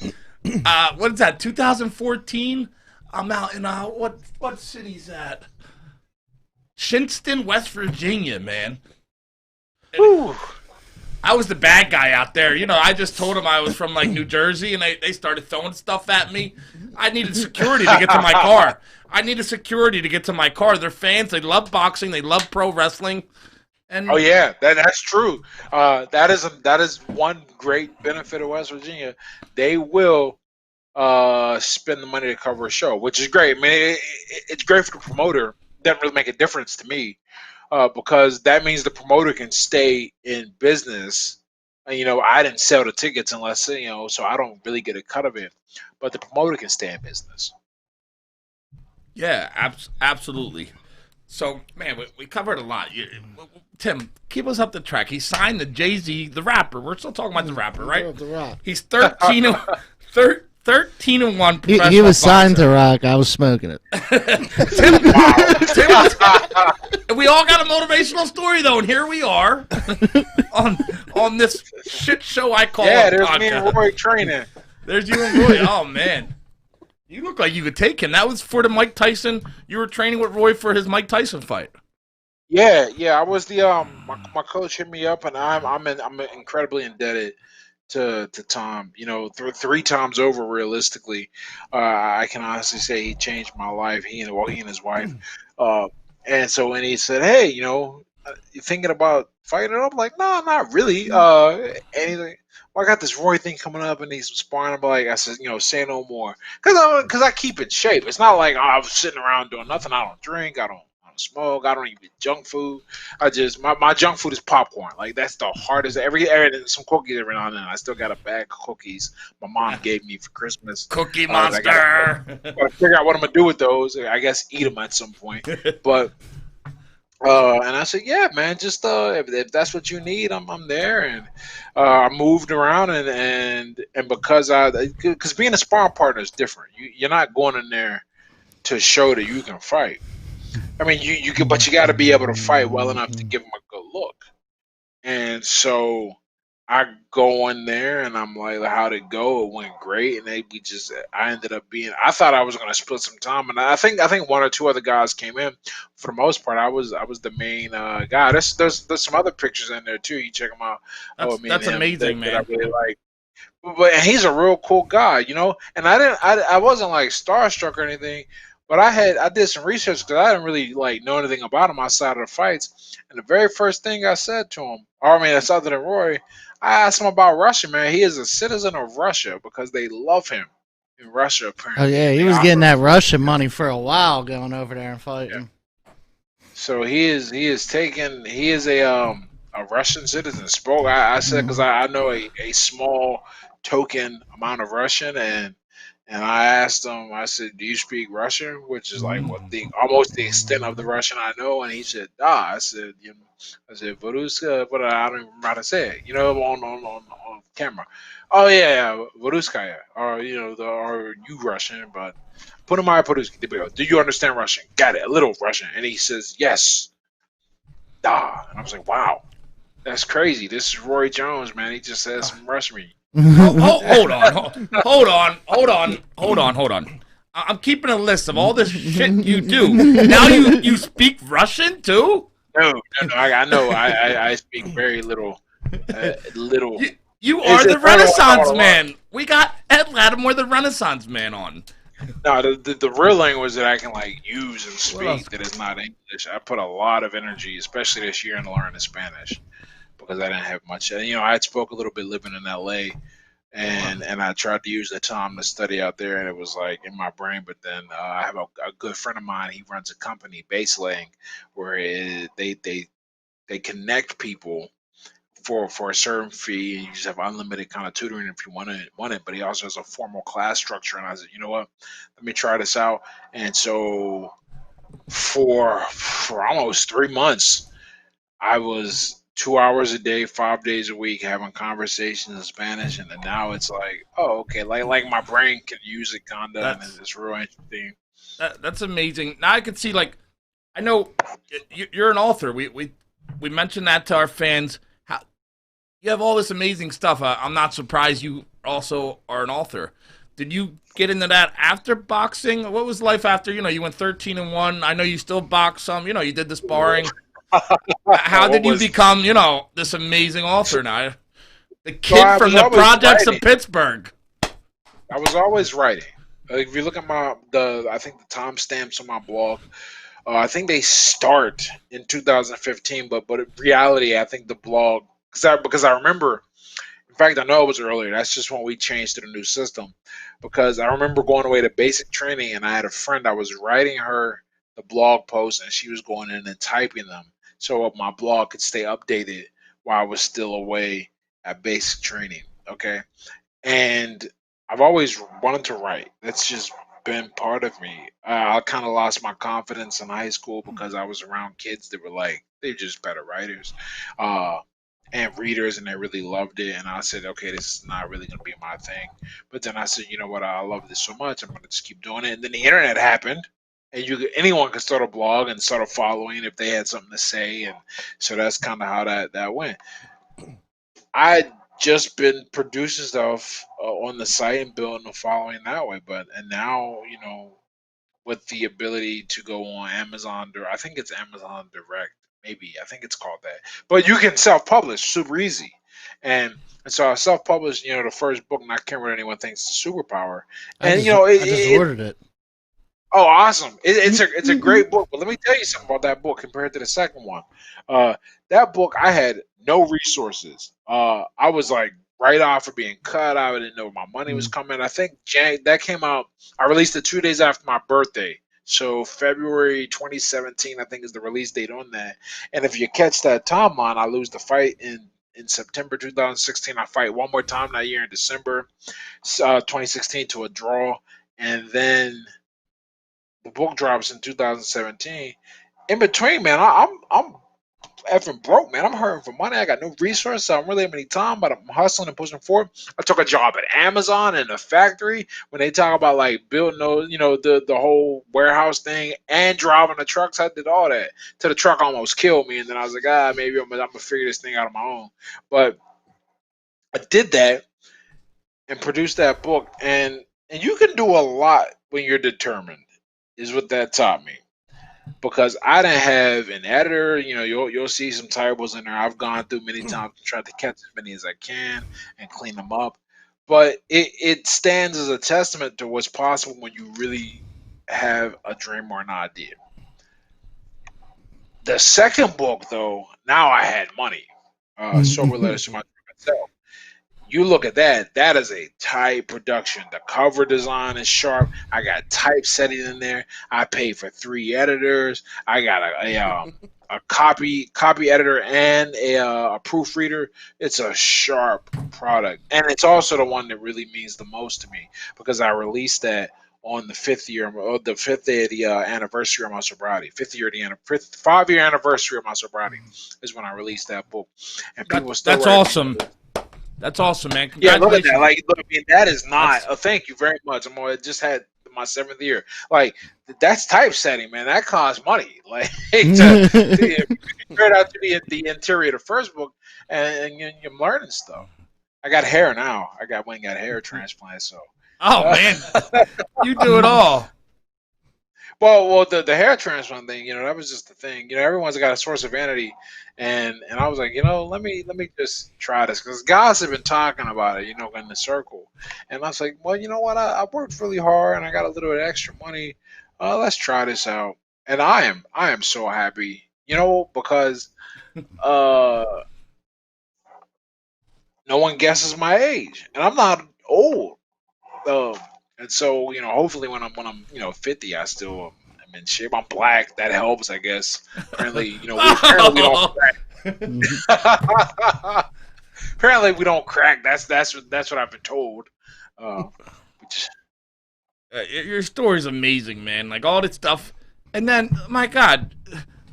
What is that? 2014. I'm out in what city's that? Shinston, West Virginia, man. Whew. I was the bad guy out there. You know, I just told them I was from like New Jersey, and they started throwing stuff at me. I needed security to get to my car. I needed security to get to my car. They're fans. They love boxing. They love pro wrestling. And Oh yeah, that's true. That is one great benefit of West Virginia. They will spend the money to cover a show, which is great. I mean, it's great for the promoter. Doesn't really make a difference to me because that means the promoter can stay in business. And, I didn't sell the tickets unless so I don't really get a cut of it. But the promoter can stay in business. yeah, absolutely. So, man, we covered a lot. Tim, keep us up the track. He signed the Jay-Z, the rapper. We're still talking about the rapper, right? The Rock. He's 13 and 1 professional He was signed boxer. to Rock. I was smoking it. Tim, we all got a motivational story though, and here we are on this shit show I call Yeah, a there's podcast. me and Roy training. There's you and Roy. Oh man, you look like you could take him. That was for the Mike Tyson. You were training with Roy for his Mike Tyson fight. Yeah. I was the my coach hit me up, and I'm incredibly indebted to Tom. Three times over, realistically, I can honestly say he changed my life. He and his wife. And so when he said, "Hey, you thinking about fighting?" I'm like, "No, not really." Anything. Well, I got this Roy thing coming up, and he's sparring. I'm like, I said, say no more, because I keep in shape. It's not like I'm sitting around doing nothing. I don't drink. I don't smoke. I don't eat junk food. I just my junk food is popcorn. Like that's the hardest. Every some cookies every now and then. I still got a bag of cookies my mom gave me for Christmas. Cookie I gotta Monster. figure out what I'm gonna do with those. I guess eat them at some point. But and I said, yeah, man, just if that's what you need, I'm there. And I moved around and because being a sparring partner is different. You're not going in there to show that you can fight. I mean, you can, but you got to be able to fight well enough to give them a good look. And so I go in there and I'm like, how'd it go? It went great. And I ended up I thought I was going to split some time. And I think one or two other guys came in. For the most part, I was the main guy. There's some other pictures in there too. You check them out. Me and That's him amazing, that I man. really like. But and he's a real cool guy, And I wasn't like starstruck or anything, but I did some research because I didn't really like know anything about him outside of the fights. And the very first thing I said to him, or I mean, that's other than Roy, I asked him about Russia. Man, he is a citizen of Russia because they love him in Russia. Oh Apparently, yeah, and he they was honor getting him. that Russian money for a while, going over there and Yeah. fighting. So he is a Russian citizen. Spoke I said because I know a small token amount of Russian and I asked him, I said, "Do you speak Russian?" Which is like what the almost the extent of the Russian I know. And he said, "Ah." I said, "Voruska," but I don't even remember how to say it. On camera. Oh yeah, Voruskaya, or or you Russian, but put him my Poruski. There we go. Do you understand Russian? Got it, a little Russian. And he says, "Yes." Da. And I was like, "Wow, that's crazy. This is Roy Jones, man. He just said some Russian." Hold on. I'm keeping a list of all this shit you do. Now you speak Russian too? No. I know. I speak very little. Little. You It's are the just part of what I Renaissance want. man. We got Ed Latimore, the Renaissance man, on. No, the real language that I can like use and What else? speak that is not English. I put a lot of energy, especially this year, into learning Spanish because I didn't have much. And I had spoke a little bit living in LA, and I tried to use the time to study out there, and it was like in my brain. But then I have a good friend of mine. He runs a company, Baselaying, where they connect people for a certain fee, and you just have unlimited kind of tutoring if you want it. But he also has a formal class structure, and I said, you know what, let me try this out. And so for almost 3 months, I was 2 hours a day, 5 days a week, having conversations in Spanish, and then now it's like, oh, okay, like my brain can use it, kinda, and That's it's real interesting. that's amazing. Now I can see, like, I know you're an author. We mentioned that to our fans. How you have all this amazing stuff. I'm not surprised you also are an author. Did you get into that after boxing? What was life after? You went 13-1. I know you still box some. You did the sparring. How What did you was become, this amazing author now? The so kid I from was the always projects of writing. Pittsburgh. I was always writing. Like, if you look at I think the timestamps on my blog, I think they start in 2015, but in reality, I think the blog, because I remember. In fact, I know it was earlier. That's just when we changed to the new system. Because I remember going away to basic training, and I had a friend. I was writing her the blog post, and she was going in and typing them so my blog could stay updated while I was still away at basic training. Okay, and I've always wanted to write. That's just been part of me. I kind of lost my confidence in high school because I was around kids that were like they're just better writers, uh, and readers, and they really loved it. And I said, okay, this is not really gonna be my thing. But then I said, you know what? I love this so much. I'm gonna just keep doing it. And then the internet happened. And anyone could start a blog and start a following if they had something to say, and so that's kind of how that went. I just been producing stuff on the site and building a following that way. But and now with the ability to go on Amazon, I think it's Amazon Direct, maybe I think it's called that. But you can self-publish super easy, and so I self-published the first book, and I can't remember anyone thinks it's Superpower, and I just ordered it. oh, awesome! It's a great book. But let me tell you something about that book compared to the second one. Uh, that book, I had no resources. I was like right off of being cut. I didn't know my money was coming. I think that came out. I released it 2 days after my birthday. So February 2017, I think, is the release date on that. And if you catch that timeline, I lose the fight in September 2016. I fight one more time that year in December 2016 to a draw, and then the book drops in 2017. In between, man, I'm effing broke, man. I'm hurting for money. I got no resources. So I don't really have any time, but I'm hustling and pushing forward. I took a job at Amazon in a factory when they talk about like building those, the whole warehouse thing and driving the trucks. I did all that till the truck almost killed me, and then I was like, maybe I'm gonna figure this thing out on my own. But I did that and produced that book, and you can do a lot when you're determined. Is what that taught me because I didn't have an editor. You'll see some typos in there. I've gone through many times to try to catch as many as I can and clean them up. But it stands as a testament to what's possible when you really have a dream or an idea. The second book, though, now I had money. Sober Letters to My Drunken Self. You look at that, that is a tight production. The cover design is sharp. I got typesetting in there. I paid for 3 editors. I got a copy editor and a proofreader. It's a sharp product, and it's also the one that really means the most to me because I released that on the fifth day of the anniversary of my sobriety. 5-year anniversary of my sobriety is when I released that book, and people still That's write me. awesome. That's awesome, man. Yeah, look at Congratulations. that. Like, look, I mean, that is not. That's Thank you very much. I just had my 7th year. Like, that's typesetting, man. That costs money. Like, to compare it out to the interior of the first book, and you're learning stuff. I got hair now. Went and got hair transplant. So, oh man, you do it all. well, the hair transplant thing, that was just the thing. Everyone's got a source of vanity, and I was like, let me just try this because guys have been talking about it, in the circle, and I was like, well, you know what, I worked really hard and I got a little bit of extra money. Let's try this out, and I am so happy, because uh, no one guesses my age, and I'm not old. Um, and so hopefully when I'm 50, I still am in shape. I'm black, that helps, I guess. Apparently, we don't. Apparently, we don't crack. That's what I've been told. Which, Your story's amazing, man. Like all this stuff, and then my God,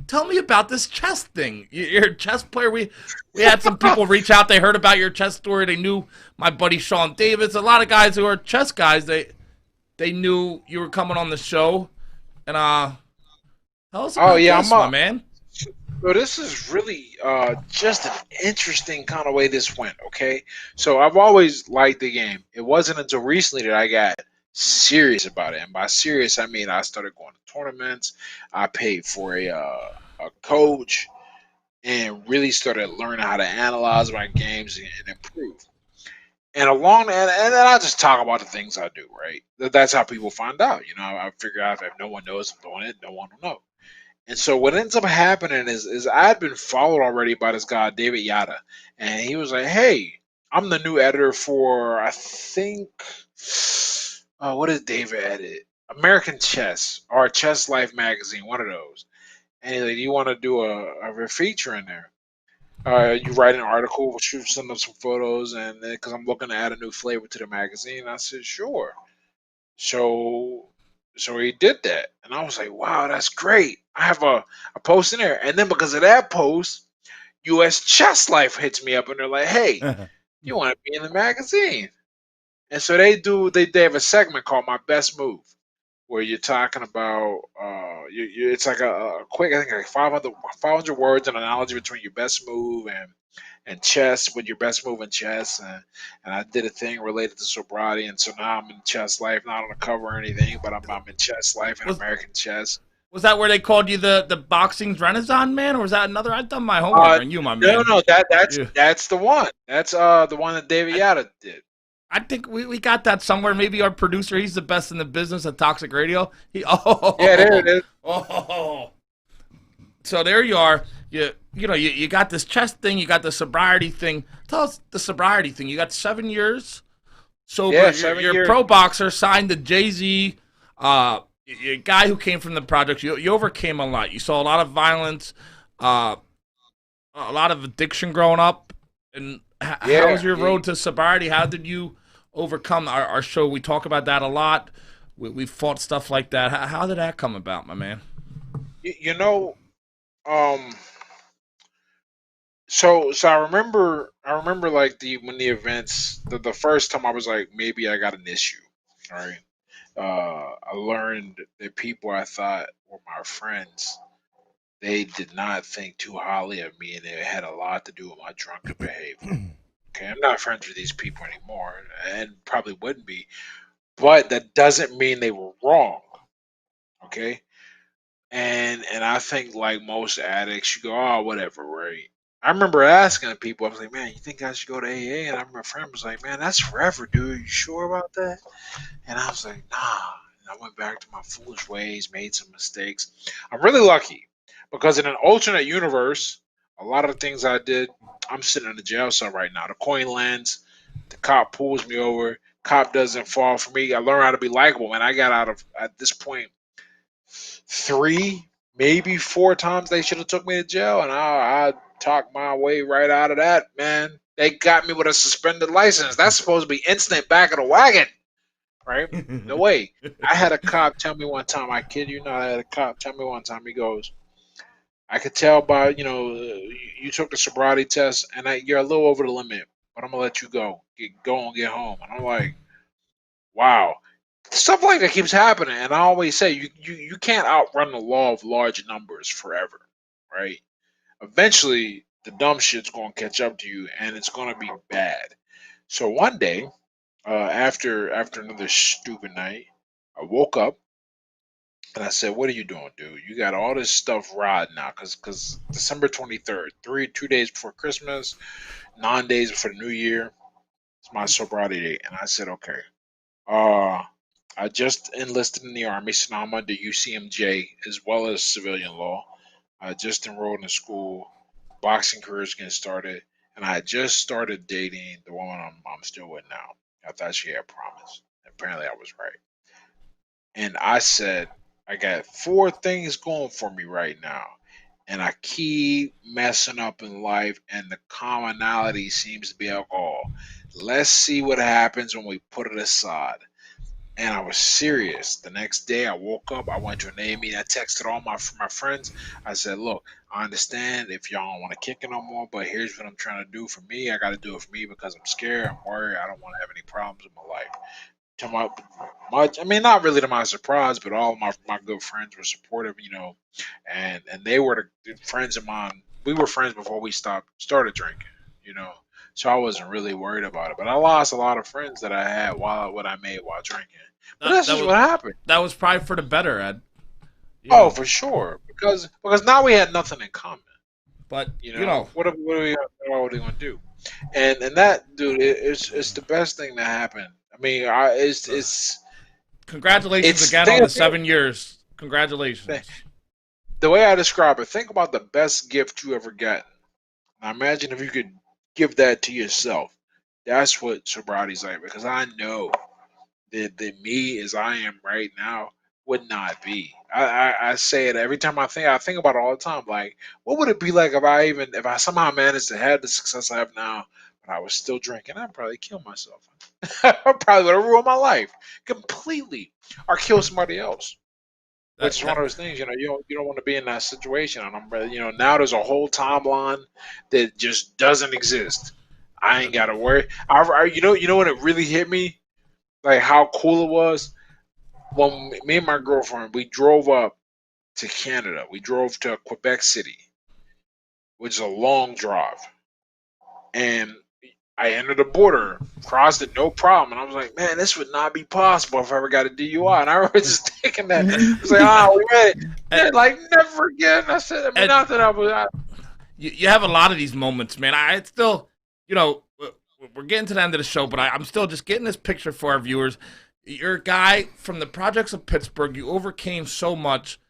tell me about this chess thing. You're a chess player. We had some people reach out. They heard about your chess story. They knew my buddy Sean Davis. A lot of guys who are chess guys. They knew you were coming on the show, and tell us oh about yeah, this, my man. so this is really just an interesting kind of way this went. Okay, so I've always liked the game. It wasn't until recently that I got serious about it, and by serious I mean I started going to tournaments. I paid for a coach and really started learning how to analyze my games and improve. And then I just talk about the things I do, right? That's how people find out. I figure out if no one knows I'm doing it, no one will know. And so what ends up happening is I had been followed already by this guy David Yada, and he was like, "Hey, I'm the new editor for I think what did David edit? American Chess or Chess Life magazine, one of those." And he's like, "You want to do a feature in there? You write an article, shoot send up some photos, and because I'm looking to add a new flavor to the magazine." I said, "Sure." So so he did that. And I was like, wow, that's great. I have a post in there. And then because of that post, US Chess Life hits me up and they're like, hey, you want to be in the magazine? And so they have a segment called My Best Move, where you're talking about it's like a quick, I think like 500 words, an analogy between your best move and chess, with your best move in chess, and I did a thing related to sobriety, and so now I'm in chess life, not on the cover or anything, but I'm in chess life and Was American chess. was that where they called you the boxing's Renaissance man, or was that another? I've done my homework Uh, on you, my no, man. no, that's Yeah. that's the one. That's the one that David I, Yada did. I think we got that somewhere. Maybe our producer, he's the best in the business at Toxic Radio. He Yeah, there it is. oh. So there you are. You got this chess thing. You got the sobriety thing. Tell us the sobriety thing. You got 7 years sober. Yeah, You're a 7 years. pro boxer, signed to Jay Z. You're a guy who came from the projects. You overcame a lot. You saw a lot of violence, uh, a lot of addiction growing up. And how was Yeah, your yeah. road to sobriety? How did you overcome our show? We talk about that a lot. We fought stuff like that. How did that come about, my man? You know, um, so I remember like the events the first time I was like maybe I got an issue, right? I learned that people I thought were my friends, they did not think too highly of me, and it had a lot to do with my drunken behavior. Okay, I'm not friends with these people anymore, and probably wouldn't be, but that doesn't mean they were wrong. Okay, and I think like most addicts, you go, oh, whatever, right? I remember asking people, I was like, man, you think I should go to AA? And I remember a friend was like, man, that's forever, dude. You sure about that? And I was like, nah. And I went back to my foolish ways, made some mistakes. I'm really lucky because in an alternate universe, a lot of the things I did, I'm sitting in the jail cell right now. The coin lands, the cop pulls me over, cop doesn't fall for me. I learned how to be likable, and I got out of at this point three, maybe four times they should have took me to jail, and I talked my way right out of that. Man, they got me with a suspended license. That's supposed to be instant back of the wagon, right? No way. I had a cop tell me one time. I kid you not. I had a cop tell me one time. He goes, "I could tell by you took the sobriety test, and you're a little over the limit, but I'm gonna let you go. Go and get home." And I'm like, wow. Stuff like that keeps happening, and I always say you can't outrun the law of large numbers forever, right? Eventually, the dumb shit's gonna catch up to you, and it's gonna be bad. So one day, after another stupid night, I woke up and I said, "What are you doing, dude? You got all this stuff riding now, cause December 23rd, 2 days before Christmas, 9 days before the New Year, it's my sobriety date." And I said, "Okay." Uh, I just enlisted in the Army, so now I'm under UCMJ as well as civilian law. I just enrolled in school, boxing career is getting started, and I just started dating the woman I'm still with now. I thought she had promise. Apparently, I was right. And I said, I got four things going for me right now. and I keep messing up in life, and the commonality seems to be alcohol. Let's see what happens when we put it aside. And I was serious. The next day, I woke up. I went to an AA meeting. I texted all my friends. I said, "Look, I understand if y'all don't want to kick it no more, but here's what I'm trying to do for me. I got to do it for me because I'm scared. I'm worried. I don't want to have any problems in my life." To my much, I mean, not really to my surprise, but all of my good friends were supportive, and they were the friends of mine. We were friends before we started drinking, you know. So I wasn't really worried about it. But I lost a lot of friends that I had while what I made while drinking. But That, that's that just was what happened. that was probably for the better, Ed. You Oh, know, for sure. Because now we had nothing in common. but What are we gonna do? And that dude, it's the best thing that happened. I mean, congratulations it's again on think the of 7 years. it, Congratulations. the way I describe it. Think about the best gift you ever got. Now imagine if you could give that to yourself. That's what sobriety's like. Because I know that me as I am right now would not be. I say it every time I think about it all the time. Like, what would it be like if I somehow managed to have the success I have now, but I was still drinking? I'd probably kill myself. I probably would have ruined my life completely, or kill somebody else. Which That, is one that, of those things, you don't want to be in that situation. And now there's a whole timeline that just doesn't exist. I ain't got to worry. You know when it really hit me, like how cool it was when me and my girlfriend we drove up to Canada. We drove to Quebec City, which is a long drive, and I entered the border, crossed it no problem, and I was like, man, this would not be possible if I ever got a DUI. And I remember just thinking that I was like, we made it. Ed, Yeah, like never again. I said, I mean, Ed, not that I was. you have a lot of these moments, man. I still, we're getting to the end of the show, but I'm still just getting this picture for our viewers. You're a guy from the projects of Pittsburgh. You overcame so much.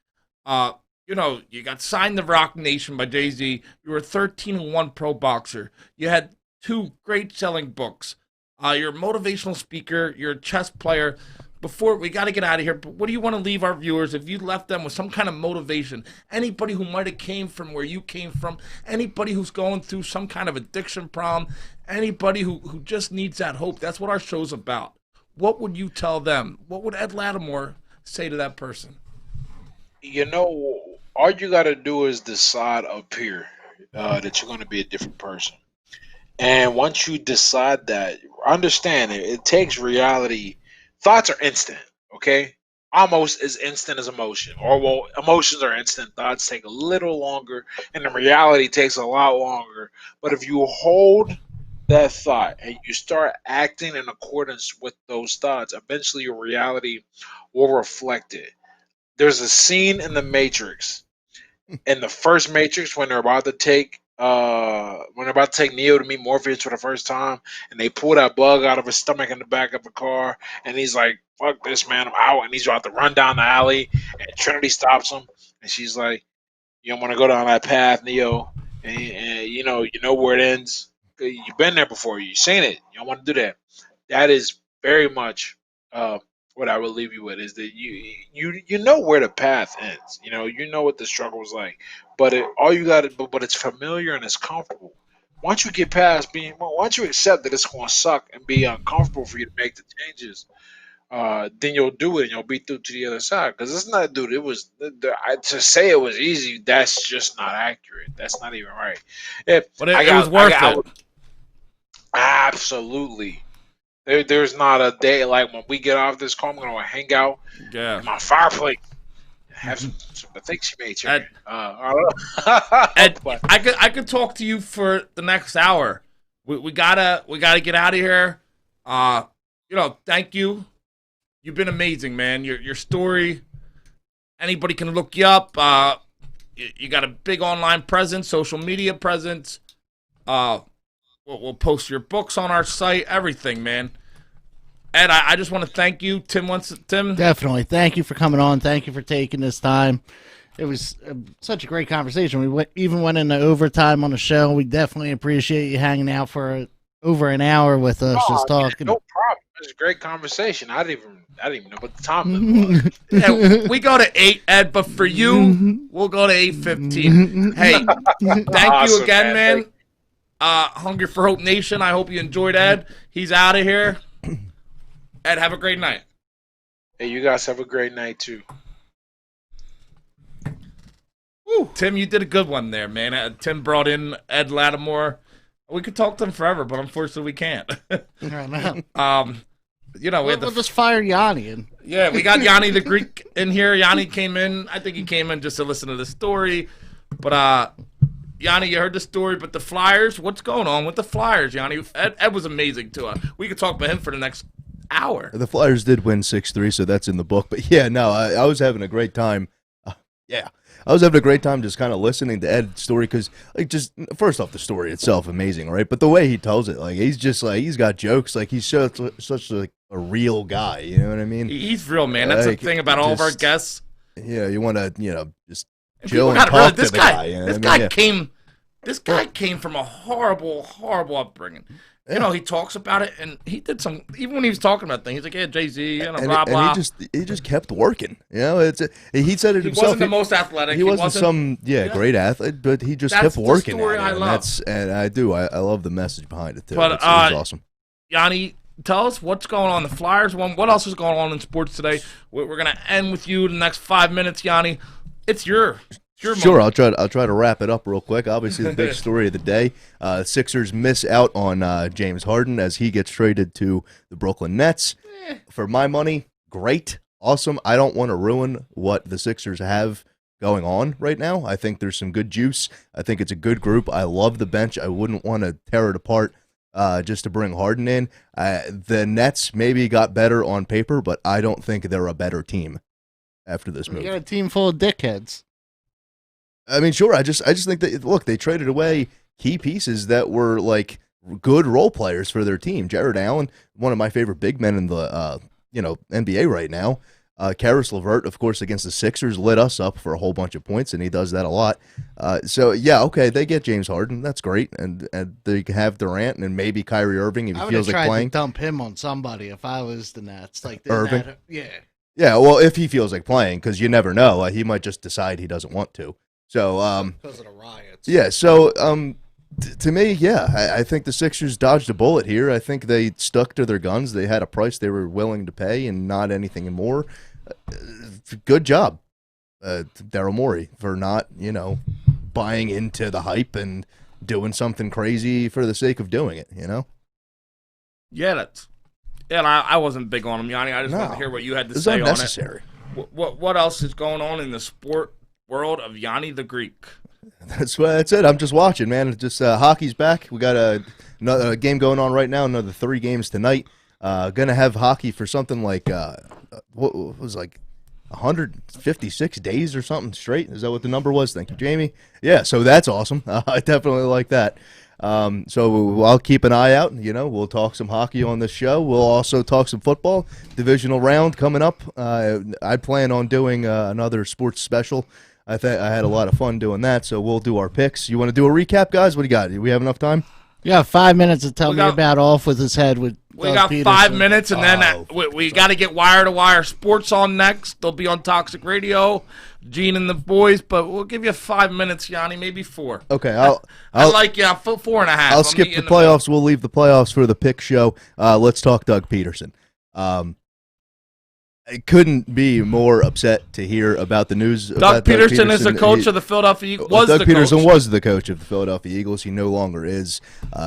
You got signed to Rock Nation by Jay-Z. You were a 13-1 pro boxer. You had 2 great selling books. You're a motivational speaker. You're a chess player. Before we got to get out of here, but what do you want to leave our viewers if you left them with some kind of motivation? Anybody who might have came from where you came from, anybody who's going through some kind of addiction problem, anybody who just needs that hope. That's what our show's about. What would you tell them? What would Ed Latimore say to that person? All you got to do is decide up here that you're going to be a different person. And once you decide that, understand it takes reality. Thoughts are instant, okay? Almost as instant as emotion. Or, well, emotions are instant. Thoughts take a little longer, and the reality takes a lot longer. But if you hold that thought and you start acting in accordance with those thoughts, eventually your reality will reflect it. There's a scene in the Matrix, in the first Matrix, when they're about to take Neo to meet Morpheus for the first time, and they pull that bug out of his stomach in the back of the car, and he's like, "Fuck this, man, I'm out," and he's about to run down the alley, and Trinity stops him, and she's like, "You don't want to go down that path, Neo, and you know where it ends. You've been there before. You've seen it. You don't want to do that." That is very much uh, what I would leave you with, is that you know where the path ends. You know what the struggle is like, but all you got to, but it's familiar and it's comfortable. Once you get past once you accept that it's going to suck and be uncomfortable for you to make the changes, then you'll do it and you'll be through to the other side. Because it's not, dude. It was to say it was easy. That's just not accurate. That's not even right. If But it was worth it. absolutely. There's not a day like when we get off this call, I'm gonna hang out Yeah. in my fireplace, have some I think she made chicken. Ed, I don't know. Ed, But I could talk to you for the next hour. We gotta get out of here. Thank you. You've been amazing, man. Your story. Anybody can look you up. You got a big online presence, social media presence. We'll post your books on our site. Everything, man. Ed, I just want to thank you. Tim. Definitely. Thank you for coming on. Thank you for taking this time. It was such a great conversation. We even went into overtime on the show. We definitely appreciate you hanging out for over an hour with us, just talking. no problem, was a great conversation. I didn't even know what the time limit was. Yeah, we go to 8, Ed, but for you, we'll go to 8:15. Hey, thank you Awesome, again, man. Thank Hungry for Hope Nation. I hope you enjoyed Ed. He's out of here. Ed, have a great night. Hey, you guys have a great night too. Woo. Tim, you did a good one there, man. Tim brought in Ed Latimore. We could talk to him forever, but unfortunately we can't. I know. You know, we had We'll just fire Yanni. And yeah, we got Yanni the Greek in here. Yanni came in. I think he came in just to listen to the story. But Yanni, you heard the story, but the Flyers, what's going on with the Flyers, Yanni? Ed was amazing to us. We could talk about him for the next hour. The Flyers did win 6-3, so that's in the book. But yeah, no, I was having a great time. I was having a great time just kind of listening to Ed's story because, like, just first off, the story itself, amazing, right? But the way he tells it, like, he's just like he's got jokes, like he's such like a real guy. You know what I mean? He's real, man. That's like, the thing about all of our guests. Yeah, you want to, just And chill people and gotta talk realize to this the guy. guy. You know This what I guy mean? This guy came from a horrible upbringing. You know, he talks about it, and he did some. Even when he was talking about things, he's like, "Yeah, Jay-Z, blah blah." And he just kept working. You know, he said it He himself. wasn't the most athletic. He wasn't some great athlete, but he just kept working. The story at it, I love. And I do. I love the message behind it too. But It's awesome. Yanni, tell us what's going on. The Flyers won. What else is going on in sports today? We're gonna end with you in the next 5 minutes, Yanni. It's your Sure, moment. I'll try to wrap it up real quick. Obviously, the big story of the day: Sixers miss out on James Harden as he gets traded to the Brooklyn Nets. For my money, great, awesome. I don't want to ruin what the Sixers have going on right now. I think there's some good juice. I think it's a good group. I love the bench. I wouldn't want to tear it apart just to bring Harden in. The Nets maybe got better on paper, but I don't think they're a better team after this move. you got a team full of dickheads. I mean, sure. I just think that look, they traded away key pieces that were like good role players for their team. Jared Allen, one of my favorite big men in the NBA right now. Karis LeVert, of course, against the Sixers, lit us up for a whole bunch of points, and he does that a lot. So yeah, okay, they get James Harden, that's great, and they have Durant and maybe Kyrie Irving if he feels like playing. To dump him on somebody if I was the Nets, like Irving? Yeah. Yeah, well, if he feels like playing, because you never know, he might just decide he doesn't want to. So, Because of the riots. yeah, so to me, yeah, I think the Sixers dodged a bullet here. I think they stuck to their guns. They had a price they were willing to pay and not anything more. Good job, Daryl Morey, for not, buying into the hype and doing something crazy for the sake of doing it, Yeah, I wasn't big on him, Yanni. I just wanted to hear what you had to It's say on unnecessary. it. What else is going on in the sport world of Yanni the Greek? That's it. I'm just watching, man. It's just hockey's back. We got another game going on right now. Another 3 games tonight. Gonna have hockey for something like what was like 156 days or something straight. Is that what the number was? Thank you, Jamie. Yeah, so that's awesome. I definitely like that. So I'll keep an eye out. We'll talk some hockey on this show. We'll also talk some football. Divisional round coming up. I plan on doing another sports special. I had a lot of fun doing that, so we'll do our picks. You want to do a recap, guys? What do you got? Do we have enough time? You got 5 minutes to tell me about Off with His Head with We Doug got Peterson. 5 minutes, and then we got to get Wire to Wire Sports on next. They'll be on Toxic Radio, Gene and the boys, but we'll give you 5 minutes, Yanni, maybe 4. Okay, I like 4.5. I'll skip the playoffs. We'll leave the playoffs for the pick show. Let's talk Doug Peterson. I couldn't be more upset to hear about the news. Doug Peterson is the coach of the Philadelphia Eagles. Doug Peterson was the coach of the Philadelphia Eagles. He no longer is.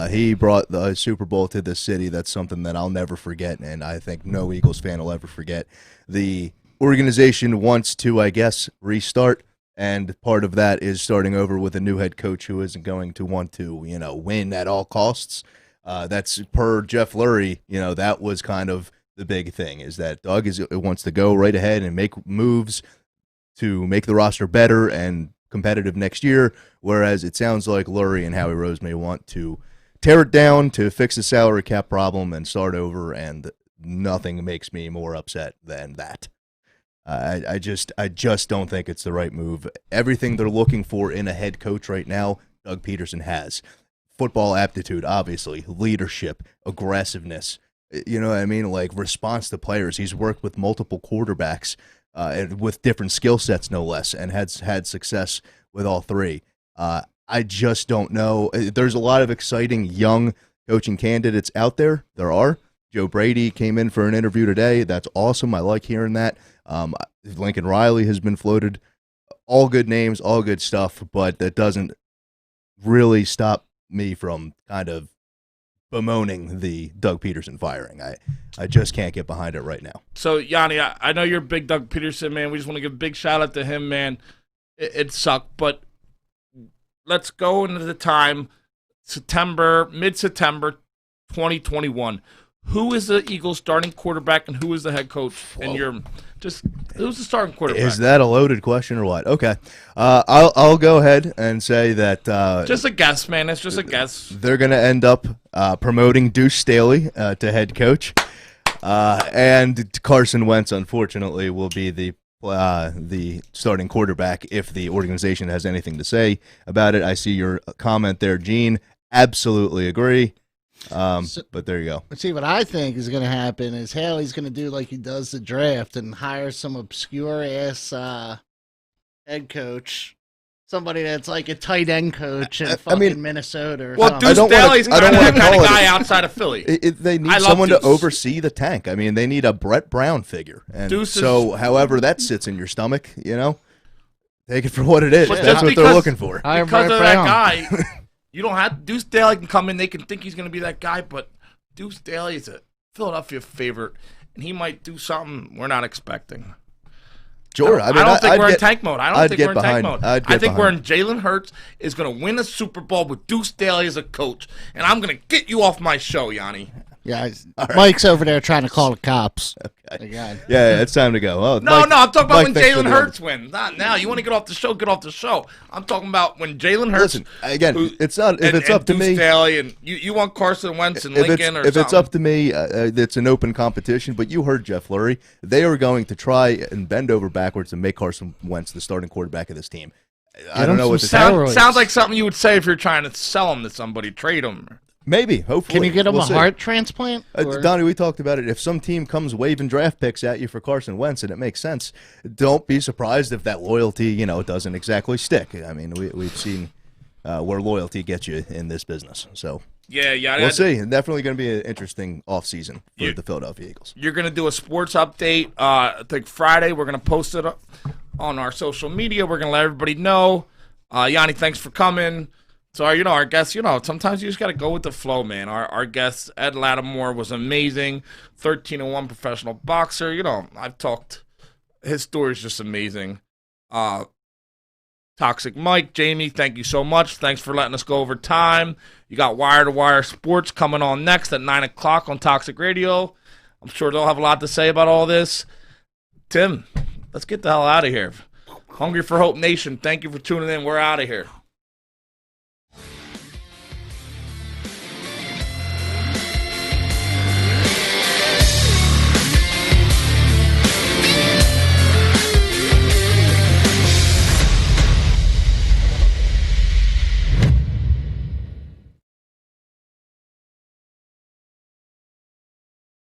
He brought the Super Bowl to this city. That's something that I'll never forget, and I think no Eagles fan will ever forget. The organization wants to, I guess, restart, and part of that is starting over with a new head coach who isn't going to want to, win at all costs. That's per Jeff Lurie. That was kind of the big thing, is that Doug wants to go right ahead and make moves to make the roster better and competitive next year, whereas it sounds like Lurie and Howie Rose may want to tear it down to fix the salary cap problem and start over, and nothing makes me more upset than that. I just don't think it's the right move. Everything they're looking for in a head coach right now, Doug Peterson has. Football aptitude, obviously, leadership, aggressiveness, You know what I mean? Like response to players. He's worked with multiple quarterbacks and with different skill sets, no less, and has had success with all three. I just don't know. There's a lot of exciting young coaching candidates out there. There are. Joe Brady came in for an interview today. That's awesome. I like hearing that. Lincoln Riley has been floated. All good names, all good stuff, but that doesn't really stop me from kind of bemoaning the Doug Peterson firing. I just can't get behind it right now. So, Yanni, I know you're a big Doug Peterson, man. We just want to give a big shout-out to him, man. It sucked, but let's go into the time, mid-September 2021. Who is the Eagles starting quarterback and who is the head coach? And who's the starting quarterback? Is that a loaded question or what? Okay. I'll go ahead and say that just a guess, man. It's just a guess. They're going to end up promoting Deuce Staley to head coach. And Carson Wentz, unfortunately, will be the starting quarterback if the organization has anything to say about it. I see your comment there, Gene. Absolutely agree. But there you go. See, what I think is going to happen is Haley's going to do like he does the draft and hire some obscure-ass head coach, somebody that's like a tight end coach in fucking Minnesota or something. Deuce Staley's not that kind of guy outside of Philly. They need someone to oversee the tank. I mean, they need a Brett Brown figure. And however that sits in your stomach, take it for what it is. That's what they're looking for. Because of that guy... You don't have Deuce Staley can come in. They can think he's going to be that guy, but Deuce Staley is a Philadelphia favorite, and he might do something we're not expecting. Sure. I don't think we're in tank mode. I think we're in Jalen Hurts is going to win a Super Bowl with Deuce Staley as a coach, and I'm going to get you off my show, Yanni. Yeah, right. Mike's over there trying to call the cops. Okay. Yeah, it's time to go. Oh, no, I'm talking about when Jalen Hurts wins. Not now. You want to get off the show? Get off the show. I'm talking about when Jalen Hurts. Listen, again, it's not. If it's up to me, Staley and you want Carson Wentz and Lincoln or something. If it's up to me, it's an open competition. But you heard Jeff Lurie. They are going to try and bend over backwards and make Carson Wentz the starting quarterback of this team. I don't know what to say. Sounds like something you would say if you're trying to sell him to somebody, trade him. Maybe, hopefully. Can you get him a heart transplant? Donnie, we talked about it. If some team comes waving draft picks at you for Carson Wentz and it makes sense, don't be surprised if that loyalty, doesn't exactly stick. I mean, we've seen where loyalty gets you in this business. So yeah, we'll see. Definitely going to be an interesting offseason for the Philadelphia Eagles. You're going to do a sports update. I think Friday. We're going to post it on our social media. We're going to let everybody know. Yanni, thanks for coming. So, our guest, sometimes you just got to go with the flow, man. Our guest, Ed Latimore, was amazing. 13-1 professional boxer. I've talked. His story is just amazing. Toxic Mike, Jamie, thank you so much. Thanks for letting us go over time. You got Wire to Wire Sports coming on next at 9 o'clock on Toxic Radio. I'm sure they'll have a lot to say about all this. Tim, let's get the hell out of here. Hungry for Hope Nation, thank you for tuning in. We're out of here.